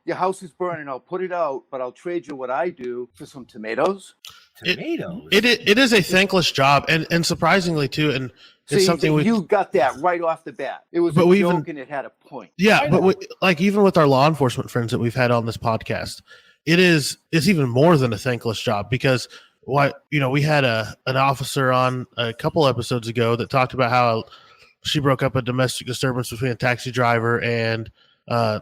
your house is burning. I'll put it out, but I'll trade you what I do for some tomatoes. Tomatoes. It is a thankless job, and surprisingly too, and it's something you got that right off the bat. It was a joke, and it had a point. Yeah, but even with our law enforcement friends that we've had on this podcast, it's even more than a thankless job, because we had an officer on a couple episodes ago that talked about how she broke up a domestic disturbance between a taxi driver and a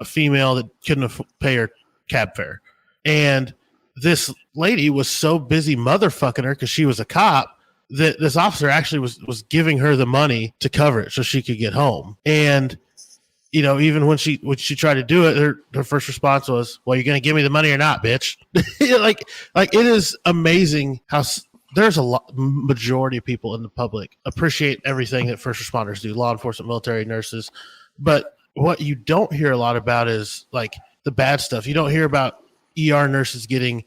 female that couldn't pay her cab fare, and this lady was so busy motherfucking her because she was a cop that this officer actually was giving her the money to cover it so she could get home. And even when she tried to do it, her first response was, "Well, you're going to give me the money or not, bitch?" like it is amazing how there's a majority of people in the public appreciate everything that first responders do, law enforcement, military, nurses. But what you don't hear a lot about is like the bad stuff. You don't hear about ER nurses getting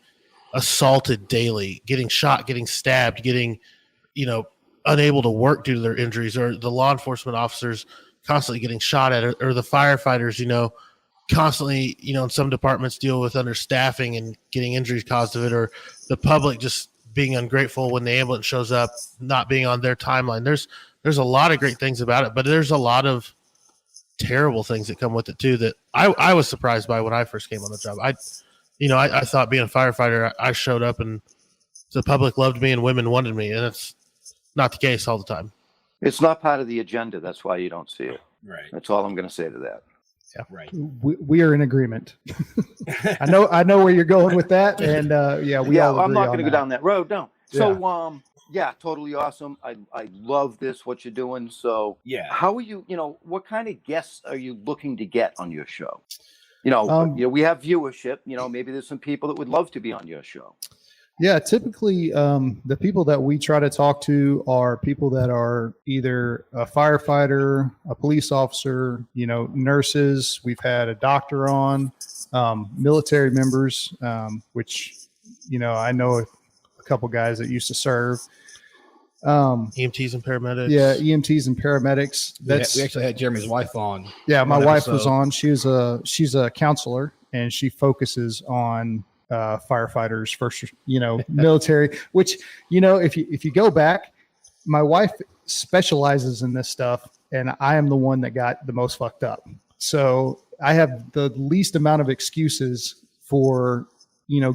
assaulted daily, getting shot, getting stabbed, getting, unable to work due to their injuries, or the law enforcement officers constantly getting shot at, or the firefighters, constantly, in some departments deal with understaffing and getting injuries caused of it, or the public just being ungrateful when the ambulance shows up, not being on their timeline. There's a lot of great things about it, but there's a lot of terrible things that come with it too that I was surprised by when I first came on the job. I thought being a firefighter, I showed up and the public loved me and women wanted me, and it's not the case all the time. It's not part of the agenda. That's why you don't see it. Right. That's all I'm going to say to that. Yeah. Right. We are in agreement. I know where you're going with that, and we all agree. I'm not going to go that. down that road. No. So totally awesome. I love this, what you're doing. So how are you? What kind of guests are you looking to get on your show? We have viewership. Maybe there's some people that would love to be on your show. Yeah, typically the people that we try to talk to are people that are either a firefighter, a police officer, nurses. We've had a doctor on, military members, which, I know a couple guys that used to serve. EMTs and paramedics. Yeah, EMTs and paramedics. We actually had Jeremy's wife on. Yeah, my wife was on. She's a counselor, and she focuses on firefighters, first, military, which, if you go back, my wife specializes in this stuff, and I am the one that got the most fucked up. So I have the least amount of excuses for,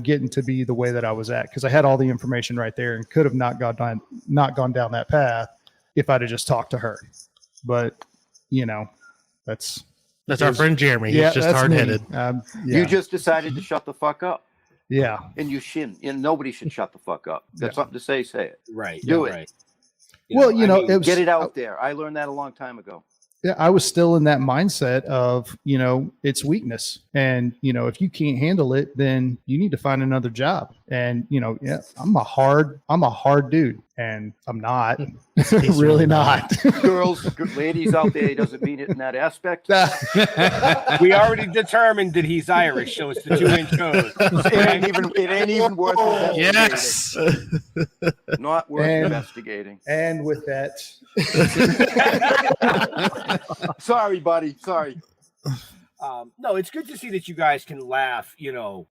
getting to be the way that I was at, because I had all the information right there and could have not gone down that path if I'd have just talked to her. But, that's our friend Jeremy. He's just hard-headed. You just decided to shut the fuck up. Yeah. And you shouldn't. And nobody should shut the fuck up. That's something to say it. Right. Do it. Right. Get it out there. I learned that a long time ago. Yeah, I was still in that mindset of, it's weakness. And, if you can't handle it, then you need to find another job. And, I'm a hard dude, and I'm not. Really not. Ladies out there, he doesn't mean it in that aspect. We already determined that he's Irish, so it's the 2-inch code. It ain't even worth investigating. Yes. Not worth investigating. And with that. Sorry, buddy. Sorry. No, it's good to see that you guys can laugh,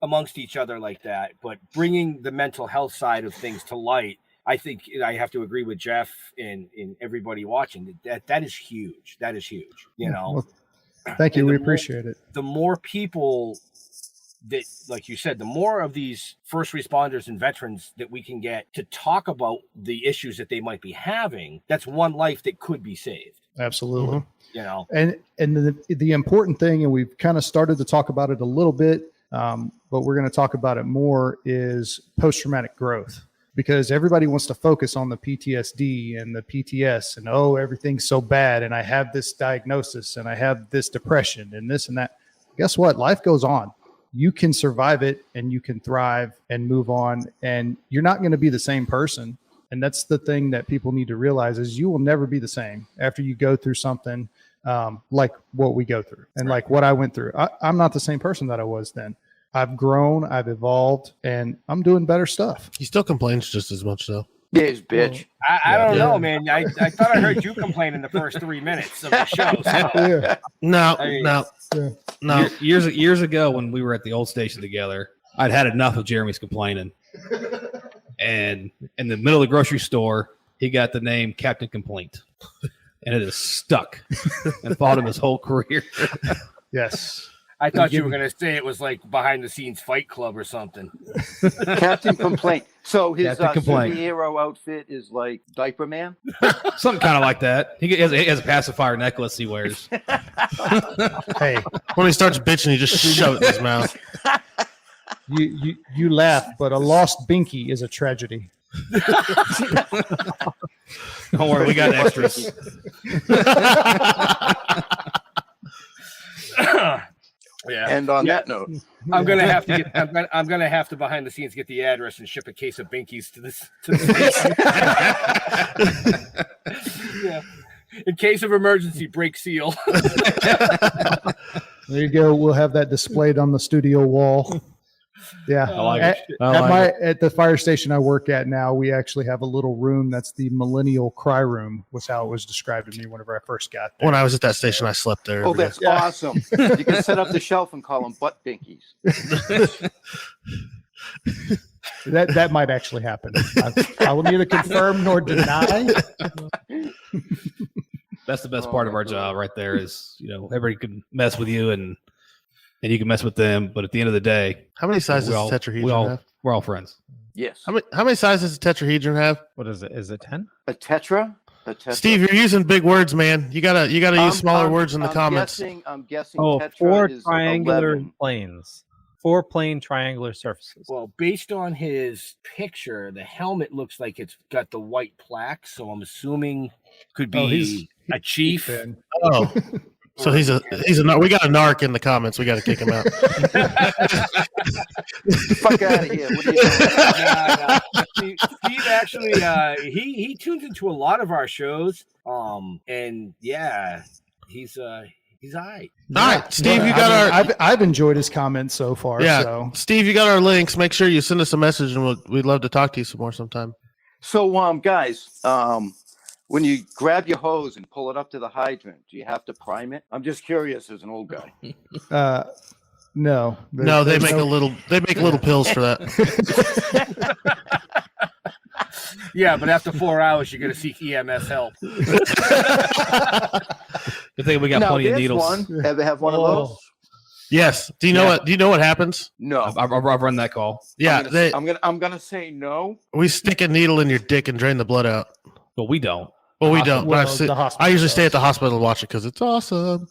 amongst each other like that. But bringing the mental health side of things to light, I think I have to agree with Jeff and everybody watching that is huge. That is huge. Well, thank you. We appreciate it. The more people that, like you said, the more of these first responders and veterans that we can get to talk about the issues that they might be having, that's one life that could be saved. Absolutely. And the important thing, and we've kind of started to talk about it a little bit, but we're going to talk about it more, is post-traumatic growth, because everybody wants to focus on the PTSD and the PTS and, everything's so bad. And I have this diagnosis and I have this depression and this and that. Guess what? Life goes on. You can survive it and you can thrive and move on, and you're not going to be the same person. And that's the thing that people need to realize, is you will never be the same after you go through something like what we go through and like what I went through. I'm not the same person that I was then. I've grown, I've evolved, and I'm doing better stuff. He still complains just as much, though. Yeah, he's bitch. I don't know, man. I thought I heard you complain in the first 3 minutes of the show. So. No. Years ago, when we were at the old station together, I'd had enough of Jeremy's complaining. And in the middle of the grocery store, he got the name Captain Complaint. And it is stuck and followed him his whole career. Yes. I thought you were going to say it was like behind the scenes Fight Club or something. Captain Complaint. So his Complaint. superhero outfit is like Diaper Man? Something kind of like that. He has a pacifier necklace he wears. Hey, when he starts bitching, he just shove it in his mouth. You laugh, but a lost binky is a tragedy. Don't worry, we got extras. Yeah. And on that note, I'm gonna have to behind the scenes get the address and ship a case of binkies to this. Yeah. In case of emergency, break seal. There you go. We'll have that displayed on the studio wall. Yeah. At the fire station I work at now, we actually have a little room that's the millennial cry room, was how it was described to me whenever I first got there. When I was at that station, I slept there. Oh, that's awesome. You can set up the shelf and call them butt binkies. That might actually happen. I will neither confirm nor deny. That's the best part of our job right there, is, everybody can mess with you and you can mess with them, but at the end of the day, how many sizes does a tetrahedron have? We're all friends. Yes. How many sizes does a tetrahedron have? What is it? Is it 10? A tetra? Steve, you're using big words, man. You gotta use smaller words in the comments. I'm guessing. Tetra 4 triangular 11. Planes. 4 plane triangular surfaces. Well, based on his picture, the helmet looks like it's got the white plaque, so I'm assuming could be a chief. Oh. So he's a we got a narc in the comments. We got to kick him out. Fuck out of here! What are you doing? Steve actually, he tunes into a lot of our shows. And yeah, he's all right. All right, Steve, you got I've enjoyed his comments so far. Yeah, so. Steve, you got our links. Make sure you send us a message, and we'd love to talk to you some more sometime. So, guys, when you grab your hose and pull it up to the hydrant, do you have to prime it? I'm just curious as an old guy. No. No, they make little pills for that. Yeah, but after 4 hours, you're going to seek EMS help. Good thing we got plenty of needles. Ever have one of those? Yes. Do you know what happens? No. I've run that call. Yeah, I'm gonna say no. We stick a needle in your dick and drain the blood out. But we don't. Well, we don't. But I usually stay at the hospital and watch it because it's awesome.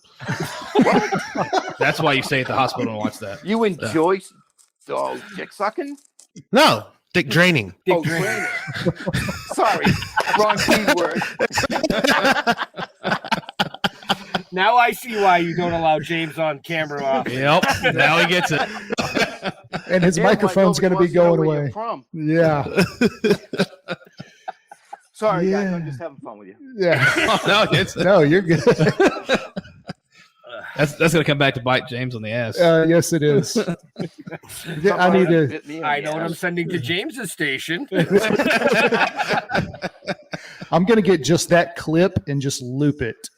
That's why you stay at the hospital and watch that. You enjoy dick sucking? No, dick draining. Draining. Sorry, wrong keyword. Now I see why you don't allow James on camera often. Yep. Now he gets it. And his microphone's going to be going away. Yeah. Sorry, guys. I'm just having fun with you. Yeah. No, you're good. That's going to come back to bite James on the ass. Yes, it is. I need to. I know what I'm sending to James's station. I'm going to get just that clip and just loop it.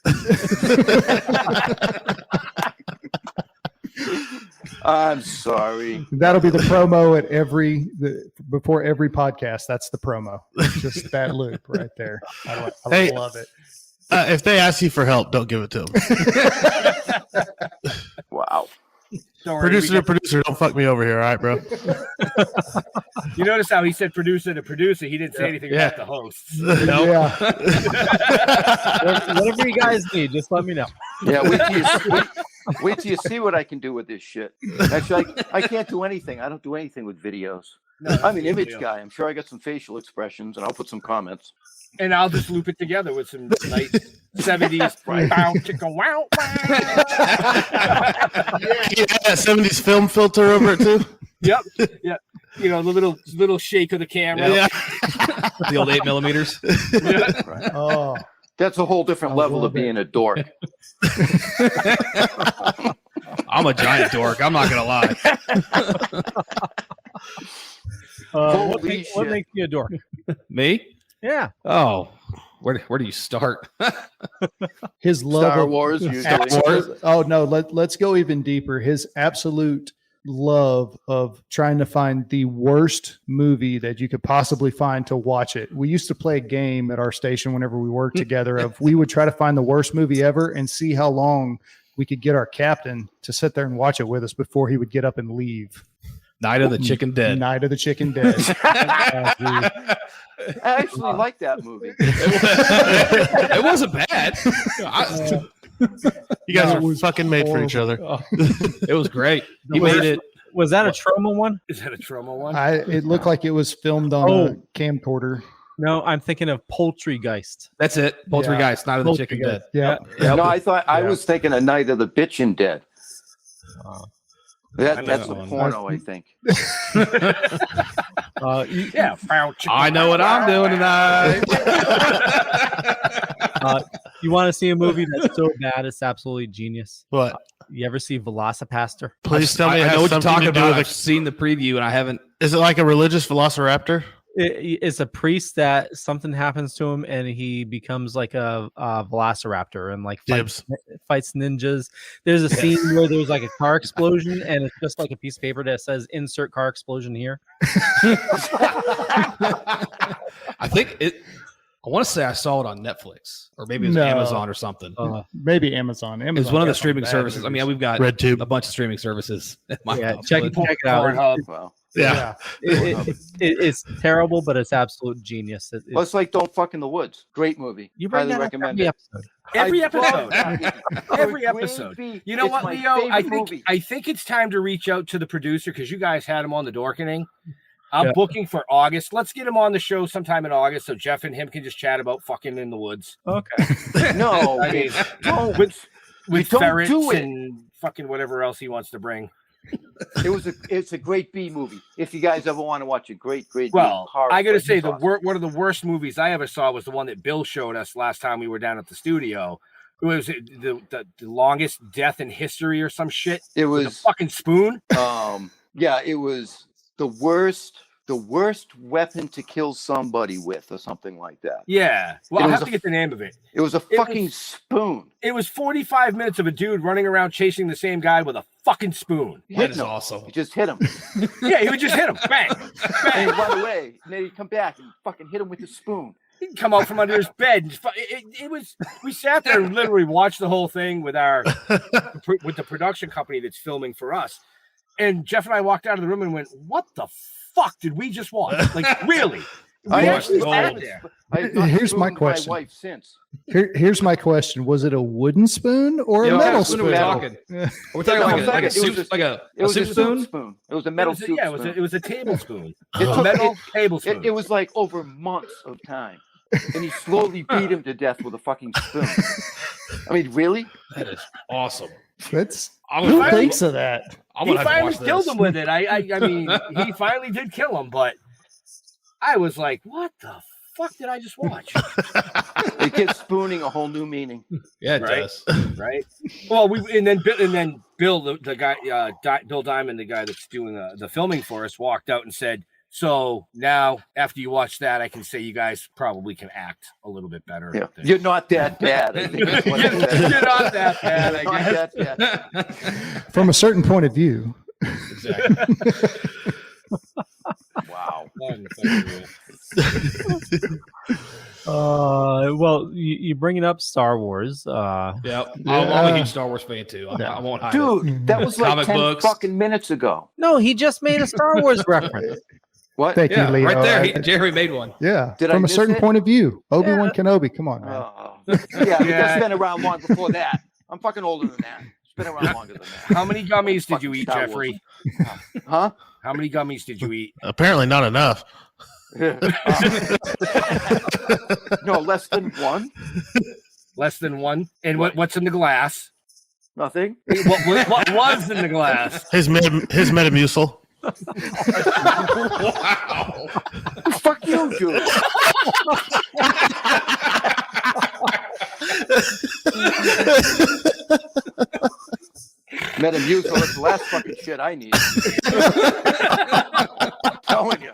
I'm sorry. That'll be the promo at before every podcast. That's the promo. Just that loop right there. I love it. If they ask you for help, don't give it to them. Wow. Producer, don't fuck me over here, all right, bro? You notice how he said producer to producer. He didn't say anything about the hosts. Nope. Yeah. Whatever you guys need, just let me know. Yeah, wait till you see what I can do with this shit. Actually, I can't do anything. I don't do anything with videos. No, I'm an image guy. I'm sure I got some facial expressions, and I'll put some comments. And I'll just loop it together with some nice 70s. Right. Bow, chicka, wow, wow. Yeah, that 70s film filter over it too. Yep. Yeah. You know, the little shake of the camera. Yeah. The old 8mm. Yeah. Right. Oh, that's a whole different level of being a dork. I'm a giant dork. I'm not gonna lie. What makes you a dork? Me? Yeah. Oh, where do you start? His love Star of Wars. Usually. Star Wars. Oh no, let's go even deeper. His absolute love of trying to find the worst movie that you could possibly find to watch it. We used to play a game at our station whenever we worked together we would try to find the worst movie ever and see how long we could get our captain to sit there and watch it with us before he would get up and leave. Night of the Chicken Dead. Night of the Chicken Dead. I actually like that movie. It wasn't bad. You guys are fucking made for each other. It was great. He made it. Was that a trauma one? Is that a trauma one? It looked like it was filmed on a camcorder. No, I'm thinking of Poultrygeist. That's it. Poultrygeist, Night of the Chicken Dead. Yeah. No, I was thinking a Night of the Bitchin' Dead. That's a porno, I think. Yeah. I know what I'm doing tonight. You want to see a movie that's so bad it's absolutely genius? What? You ever see Velocipaster? Please tell me it I has know what you're something talking to do about. with I've seen the preview and I haven't. Is it like a religious velociraptor? It's a priest that something happens to him and he becomes like a velociraptor and like fights ninjas. There's a scene where there's like a car explosion and it's just like a piece of paper that says insert car explosion here. I think it. I want to say I saw it on Netflix or maybe it was Amazon or something. Maybe Amazon. It was one of the streaming services. I mean, we've got RedTube. a bunch of streaming services. Check it out. Wow. Yeah. It's terrible, but it's absolute genius. Well, it's like Don't Fuck in the Woods. Great movie. You bring Highly that recommend every it. episode. Every episode. You know what, Leo? I think it's time to reach out to the producer because you guys had him on the Dorkening. I'm booking for August. Let's get him on the show sometime in August so Jeff and him can just chat about fucking in the woods. Okay. No, I mean, with ferrets and fucking whatever else he wants to bring. It's a great B movie. If you guys ever want to watch a great well, horror, I got to say one of the worst movies I ever saw was the one that Bill showed us last time we were down at the studio. It was the longest death in history or some shit. It was with a fucking spoon. Yeah, it was the worst the worst weapon to kill somebody with, or something like that. Yeah. Well, It I was have to get the name of it. It was a fucking spoon. It was 45 minutes of a dude running around chasing the same guy with a fucking spoon. That is awesome. He just hit him. Yeah, he would just hit him. Bang. And he'd run away. And then he'd come back and fucking hit him with the spoon. He'd come out from under his bed. And it was. We sat there and literally watched the whole thing with with the production company that's filming for us. And Jeff and I walked out of the room and went, "What the fuck did we just watch? Like, really?" We actually sat there. Here's my question. My wife since. Here's my question: was it a wooden spoon or a metal spoon? Are we talking? Are we talking like a soup spoon? It was a metal soup spoon. It was a tablespoon. It A took- metal tablespoon. It was like over months of time. And he slowly beat him to death with a fucking spoon. I mean, really? That is awesome. That's I'm who gonna- thinks of that? I'm He gonna have to finally watch killed this. him with it. I mean, he finally did kill him, but I was like, "What the fuck did I just watch?" It gives spooning a whole new meaning. Yeah, it Right? does. Right? Well, and then Bill, the guy, Bill Diamond, the guy that's doing the filming for us, walked out and said, "So now, after you watch that, I can say you guys probably can act a little bit better." Yeah. You're not that bad. I think that's what it said. You're not that bad, I Not guess. that bad. From a certain point of view. Exactly. Wow. Well, you bringing up Star Wars. Yeah, I'm a huge Star Wars fan too. I won't hide it. Dude, that was like Comic 10 books. fucking minutes ago. No, he just made a Star Wars reference. What? Thank Yeah, you, Leo. right there. Jerry made one. Yeah, Did I from a miss certain it? point of view. Obi-Wan Kenobi. Come on, man. Yeah, but that's been around long before that. I'm fucking older than that. It's been around longer than that. How many gummies did you Fucking eat, Star Wars. Jeffrey? Huh? How many gummies did you eat? Apparently not enough. No, less than one. Less than one. And what's in the glass? Nothing. What was in the glass? His Metamucil. Wow. Fuck you, dude. Metamucil is the last fucking shit I need. I'm telling you.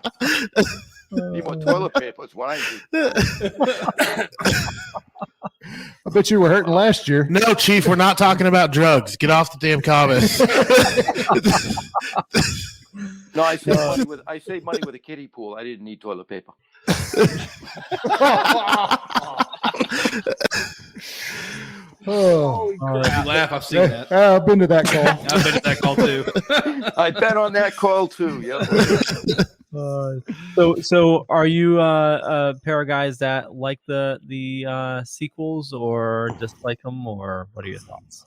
Need more toilet paper is what I need. I bet you were hurting last year. No, Chief, we're not talking about drugs. Get off the damn comments. No, I saved money with a kiddie pool. I didn't need toilet paper. Oh, You laugh. I've seen that. I've been to that call. I've been to that call too. I bet on that call too. Yeah. So are you a pair of guys that like the sequels or dislike them, or what are your thoughts?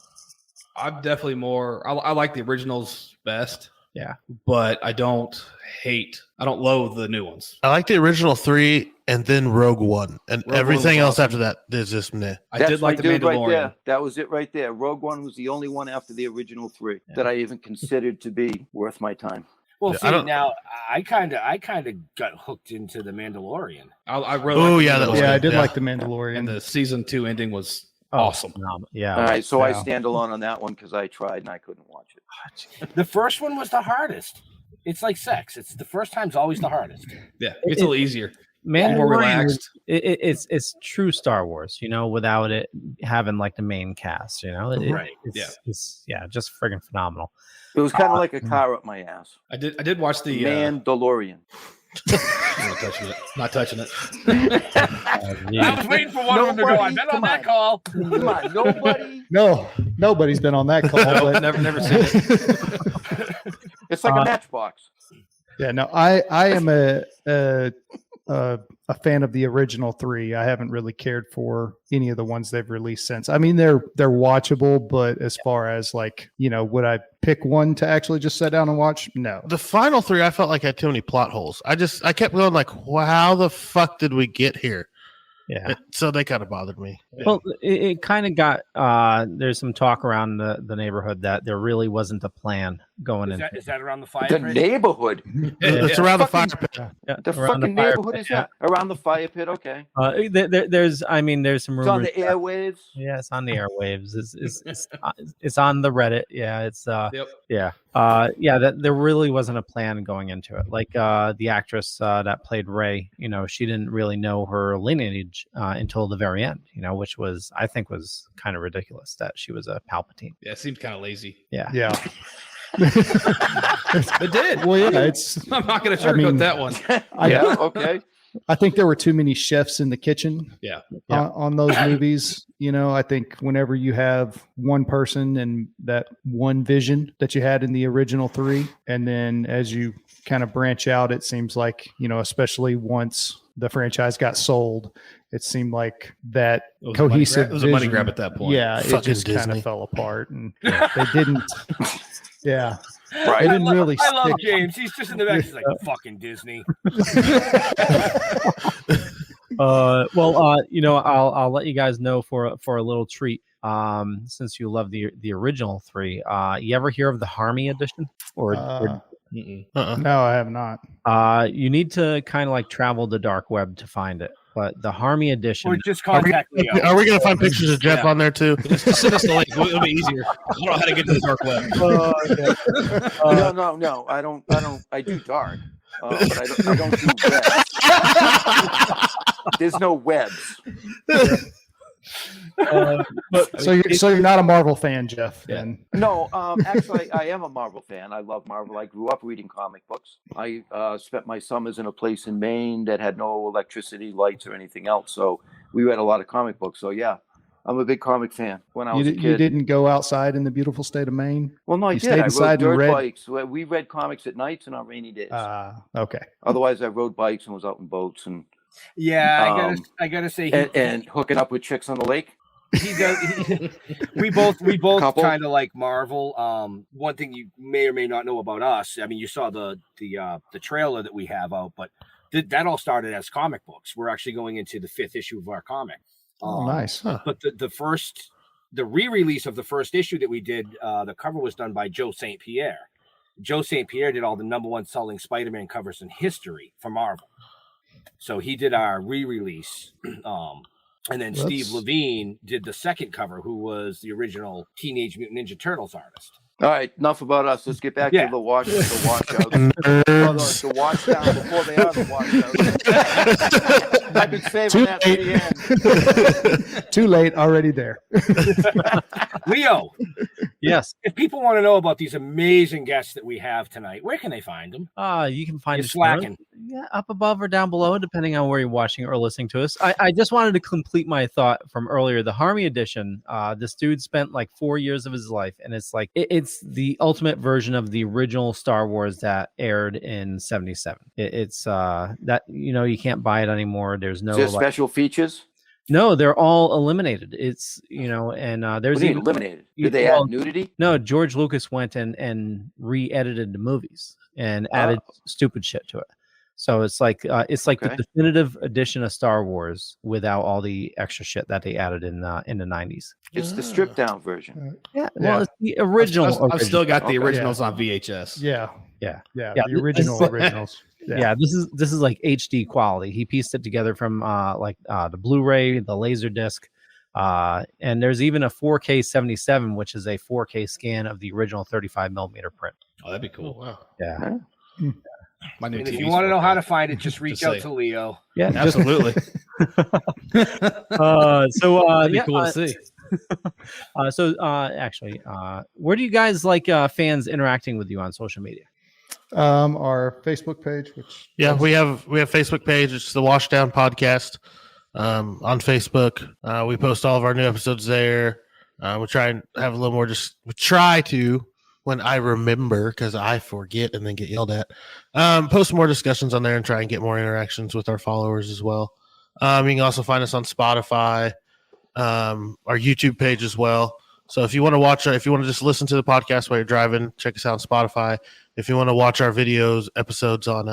I'm definitely more. I like the originals best. Yeah, but I don't loathe the new ones. I like the original 3 and then Rogue One, and Rogue everything One was else awesome. after that is just meh. I did like the dude Mandalorian. Right there. That was it right there. Rogue One was the only one after the original 3 that I even considered to be worth my time. Well, Yeah, see, now I kind of got hooked into the Mandalorian. I really Oh liked yeah, the that was Mandalorian. Yeah, I good. did like the Mandalorian. And the season 2 ending was Oh, awesome. Yeah. All right, so I Yeah. stand alone on that one because I tried and I couldn't watch it. The first one was the hardest. It's like sex. It's the first time's always the hardest. Yeah, it's a little easier. Mandalorian, more relaxed. It's true Star Wars, without it having like the main cast, Right. It's just friggin' phenomenal. It was kind of like a car up my ass. I did watch the Mandalorian. Not touching it. I was waiting for one of them to go. I've been on that call. Come on, nobody. No, nobody's been on that call. No, but never seen it. It's like a matchbox. yeah, no, I am a fan of the original 3. I haven't really cared for any of the ones they've released since. I mean, they're watchable, but as far as like, would I pick one to actually just sit down and watch? No. The final 3, I felt like had too many plot holes. I kept going like, wow, how the fuck did we get here? Yeah. So they kind of bothered me. Well, it kind of got there's some talk around the neighborhood that there really wasn't a plan going into. Is that around the fire The pit? neighborhood. It's around the fire pit. The fucking neighborhood is that? Around the fire pit, okay. There's some rumors. It's on the airwaves. Yeah, it's on the airwaves. It's on the Reddit. Yeah, it's that there really wasn't a plan going into it. Like the actress that played Rey, she didn't really know her lineage until the very end. Which I think was kind of ridiculous that she was a Palpatine. Yeah, it seemed kind of lazy. Yeah. It did. Well, yeah, I'm not going to sugarcoat that one. Okay. I think there were too many chefs in the kitchen. On those movies. I think whenever you have one person and that one vision that you had in the original 3, and then as you kind of branch out, it seems like, especially once the franchise got sold, it seemed like that cohesive it was a money grab at that point. Yeah, Fucking it just kind Disney. of fell apart, and they didn't. Yeah. Right. They didn't really I love stick. James. He's just in the back. He's like, fucking Disney. I'll let you guys know for a little treat. Since you love the original 3, you ever hear of the Harmy edition? No, I have not. You need to kind of like travel the dark web to find it. But the Harmy edition. Or just contact Leo. Are we going to find pictures of Jeff on there too? Just send us the link. It'll be easier. I don't know how to get to the dark web. No. I don't. I do dark, but I don't do webs. There's no webs. So you're not a Marvel fan, Jeff? Then No, actually, I am a Marvel fan. I love Marvel. I grew up reading comic books. I spent my summers in a place in Maine that had no electricity, lights, or anything else. So we read a lot of comic books. So yeah, I'm a big comic fan. When I was a kid, you didn't go outside in the beautiful state of Maine. Well, no, I did. I rode dirt bikes. We read comics at nights and on rainy days. Okay. Otherwise, I rode bikes and was out in boats and. Yeah, I gotta say, and hooking up with chicks on the lake. He does. We both kind of like Marvel. One thing you may or may not know about us. I mean, you saw the trailer that we have out, but that all started as comic books. We're actually going into the 5th issue of our comic. Nice. Huh. But the re-release of the first issue that we did, the cover was done by Joe St. Pierre. Joe St. Pierre did all the #1 selling Spider-Man covers in history for Marvel. So he did our re-release. And then Steve Levine did the second cover, who was the original Teenage Mutant Ninja Turtles artist. All right, enough about us. Let's get back to the washouts. The washdown before they are the washouts. I've been saving that for the end. Too late, already there. Leo. Yes. If people want to know about these amazing guests that we have tonight, where can they find them? You can find You're us slacking. up above or down below, depending on where you're watching or listening to us. I just wanted to complete my thought from earlier. The Harmy edition, this dude spent like 4 years of his life, and it's like it's the ultimate version of the original Star Wars that aired in '77. It's that you can't buy it anymore. There's no special features. No, they're all eliminated. It's and there's even eliminated. Did they add nudity? No, George Lucas went and re-edited the movies and added stupid shit to it. So it's like the definitive edition of Star Wars without all the extra shit that they added in the 90s. It's the stripped down version. Well, it's the original. I've still got the originals on VHS. Yeah. The originals. Yeah, this is like HD quality. He pieced it together from the Blu-ray, the Laserdisc, and there's even a 4K 77, which is a 4K scan of the original 35 millimeter print. Oh, that'd be cool. Wow. Yeah. My new if you want to know how to find it, just reach out to Leo. Yeah, absolutely. That'd be cool to see. Where do you guys like fans interacting with you on social media? Our Facebook page, we have Facebook page. It's the Washdown Podcast on Facebook. We post all of our new episodes there. We try and have a little more. We try to, when I remember, because I forget and then get yelled at, post more discussions on there and try and get more interactions with our followers as well. You can also find us on Spotify, our YouTube page as well. So if you want to watch, if you want to just listen to the podcast while you're driving, check us out on Spotify. If you want to watch our videos, episodes on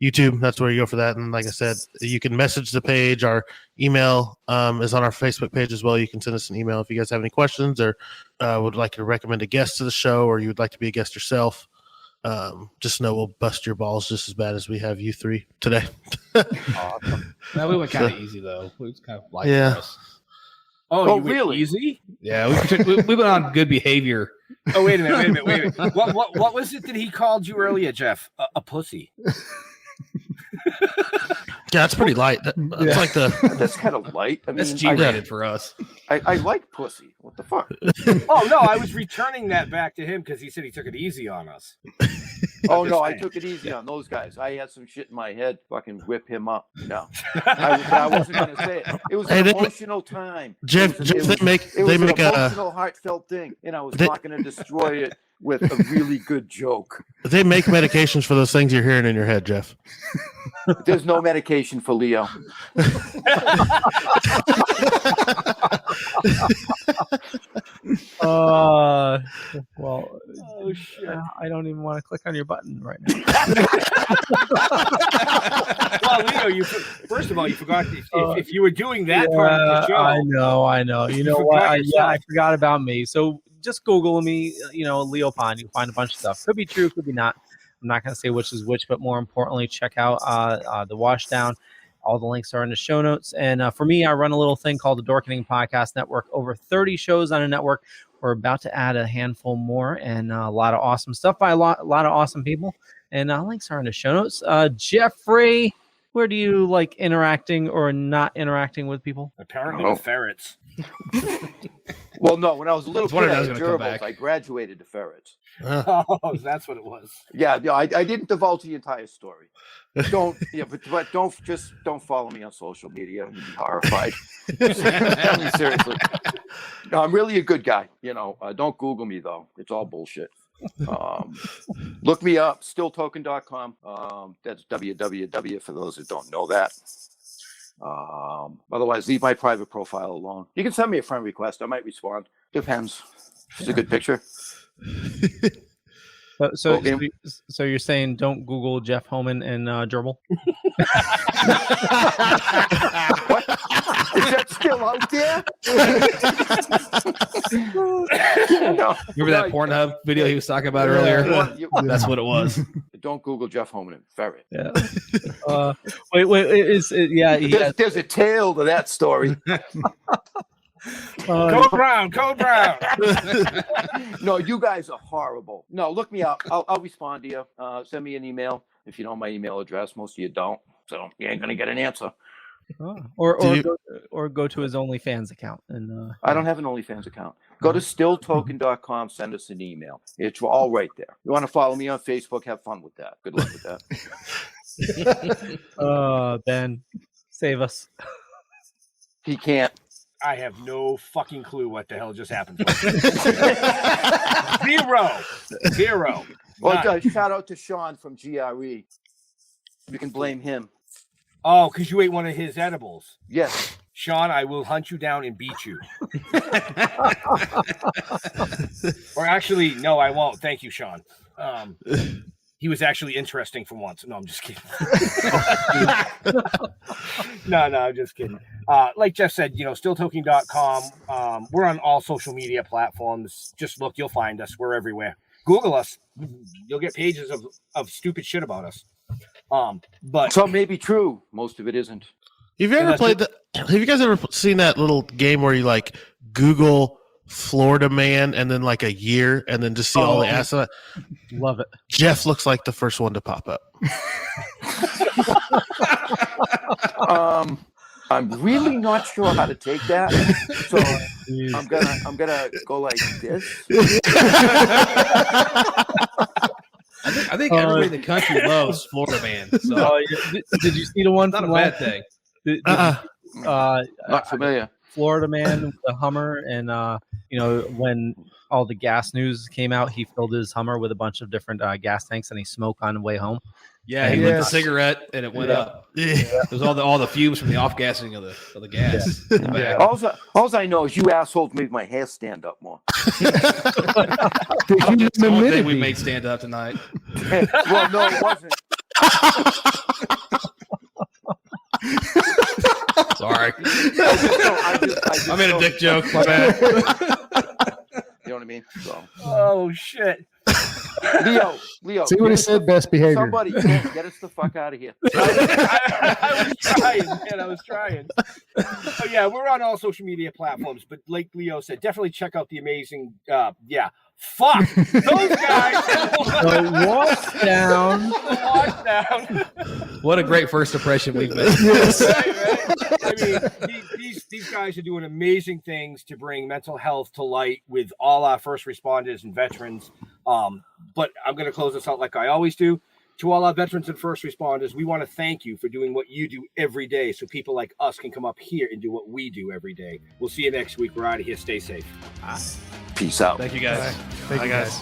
YouTube. That's where you go for that. And like I said, you can message the page. Our email is on our Facebook page as well. You can send us an email if you guys have any questions or would like to recommend a guest to the show, or you would like to be a guest yourself. Just know we'll bust your balls just as bad as we have you three today. Awesome. No, we went kind of easy though. We was kind of light for us. Oh, really? Easy? Yeah, we went on good behavior. Oh, wait a minute. What was it that he called you earlier, Jeff? A pussy. Yeah, that's pretty light. That's like that's kind of light. I mean, that's G-rated for us. I like pussy. What the fuck? Oh no, I was returning that back to him because he said he took it easy on us. Oh no, I took it easy on those guys. I had some shit in my head. Fucking whip him up. No, I wasn't going to say it. It was an emotional time. Jeff, they make an emotional, heartfelt thing, and I was not going to destroy it with a really good joke. They make medications for those things you're hearing in your head, Jeff. There's no medication for Leo. Well, I don't even want to click on your button right now. Well, Leo, first of all, you forgot if you were doing that part of the show. I know. You know what? I forgot about me. So just Google me, Leo Pond. You'll find a bunch of stuff. Could be true, could be not. I'm not going to say which is which, but more importantly, check out the Washdown. All the links are in the show notes. And for me, I run a little thing called the Dorkening Podcast Network. Over 30 shows on a network. We're about to add a handful more, and a lot of awesome stuff by a lot of awesome people. And links are in the show notes. Jeffrey, where do you like interacting or not interacting with people? Apparently with ferrets. Well, no, when I was a little kid, I had gerbils. I graduated to ferrets. Oh, that's what it was. Yeah, I didn't divulge the entire story. Don't don't follow me on social media. You'd be horrified. I mean, seriously. No, I'm really a good guy. Don't Google me though. It's all bullshit. Look me up, stilltoken.com. That's www for those that don't know that. Otherwise, leave my private profile alone. You can send me a friend request. I might respond. Depends. If it's a good picture. So you're saying don't Google Jeff Homan and gerbil? What? Is that still out there? Remember that Pornhub video he was talking about earlier? That's what it was. Don't Google Jeff Homan and ferret. Yeah. Wait. There's a tail to that story. Code Brown. No, you guys are horrible. No, look me up. I'll respond to you. Send me an email if you know my email address. Most of you don't, so you ain't gonna get an answer. Or go to his OnlyFans account. And I don't have an OnlyFans account. Go to stilltoken.com. Send us an email. It's all right there. You want to follow me on Facebook? Have fun with that. Good luck with that. Ben, save us. He can't. I have no fucking clue what the hell just happened. Zero. Well, shout out to Sean from GRE. You can blame him. Oh, because you ate one of his edibles. Yes. Sean, I will hunt you down and beat you. Or actually, no, I won't. Thank you, Sean. He was actually interesting for once. No, I'm just kidding. No, I'm just kidding. Like Jeff said, stilltoking.com. We're on all social media platforms. Just look, you'll find us. We're everywhere. Google us. You'll get pages of stupid shit about us. But some may be true. Most of it isn't. Have you guys ever seen that little game where you like Google Florida man and then like a year and then just see all the ass on it? Love it. Jeff looks like the first one to pop up. I'm really not sure how to take that, so I'm gonna go like this. I think everybody in the country loves Florida man. So did you see the one? Not a bad thing. Not familiar. Florida man with the Hummer, and when all the gas news came out, he filled his Hummer with a bunch of different gas tanks, and he smoked on the way home. Yeah, he lit the cigarette, and it went up. Yeah. It was all the fumes from the off gassing of the gas. Yeah. All I know is you assholes made my hair stand up more. That's the only thing we made stand up tonight. Well, no, it wasn't. Sorry. I made a dick joke. My bad. You know what I mean? So. Oh shit. Leo. See what he said? Best behavior. Somebody get us the fuck out of here. I was trying, man. I was trying. So yeah, we're on all social media platforms. But like Leo said, definitely check out the amazing. Fuck those guys. Washdown. What a great first impression we've made. Yes. Right. I mean, these guys are doing amazing things to bring mental health to light with all our first responders and veterans. But I'm going to close this out like I always do. To all our veterans and first responders, we want to thank you for doing what you do every day so people like us can come up here and do what we do every day. We'll see you next week. We're out of here. Stay safe. Peace out. Thank you, guys. Thank you, guys.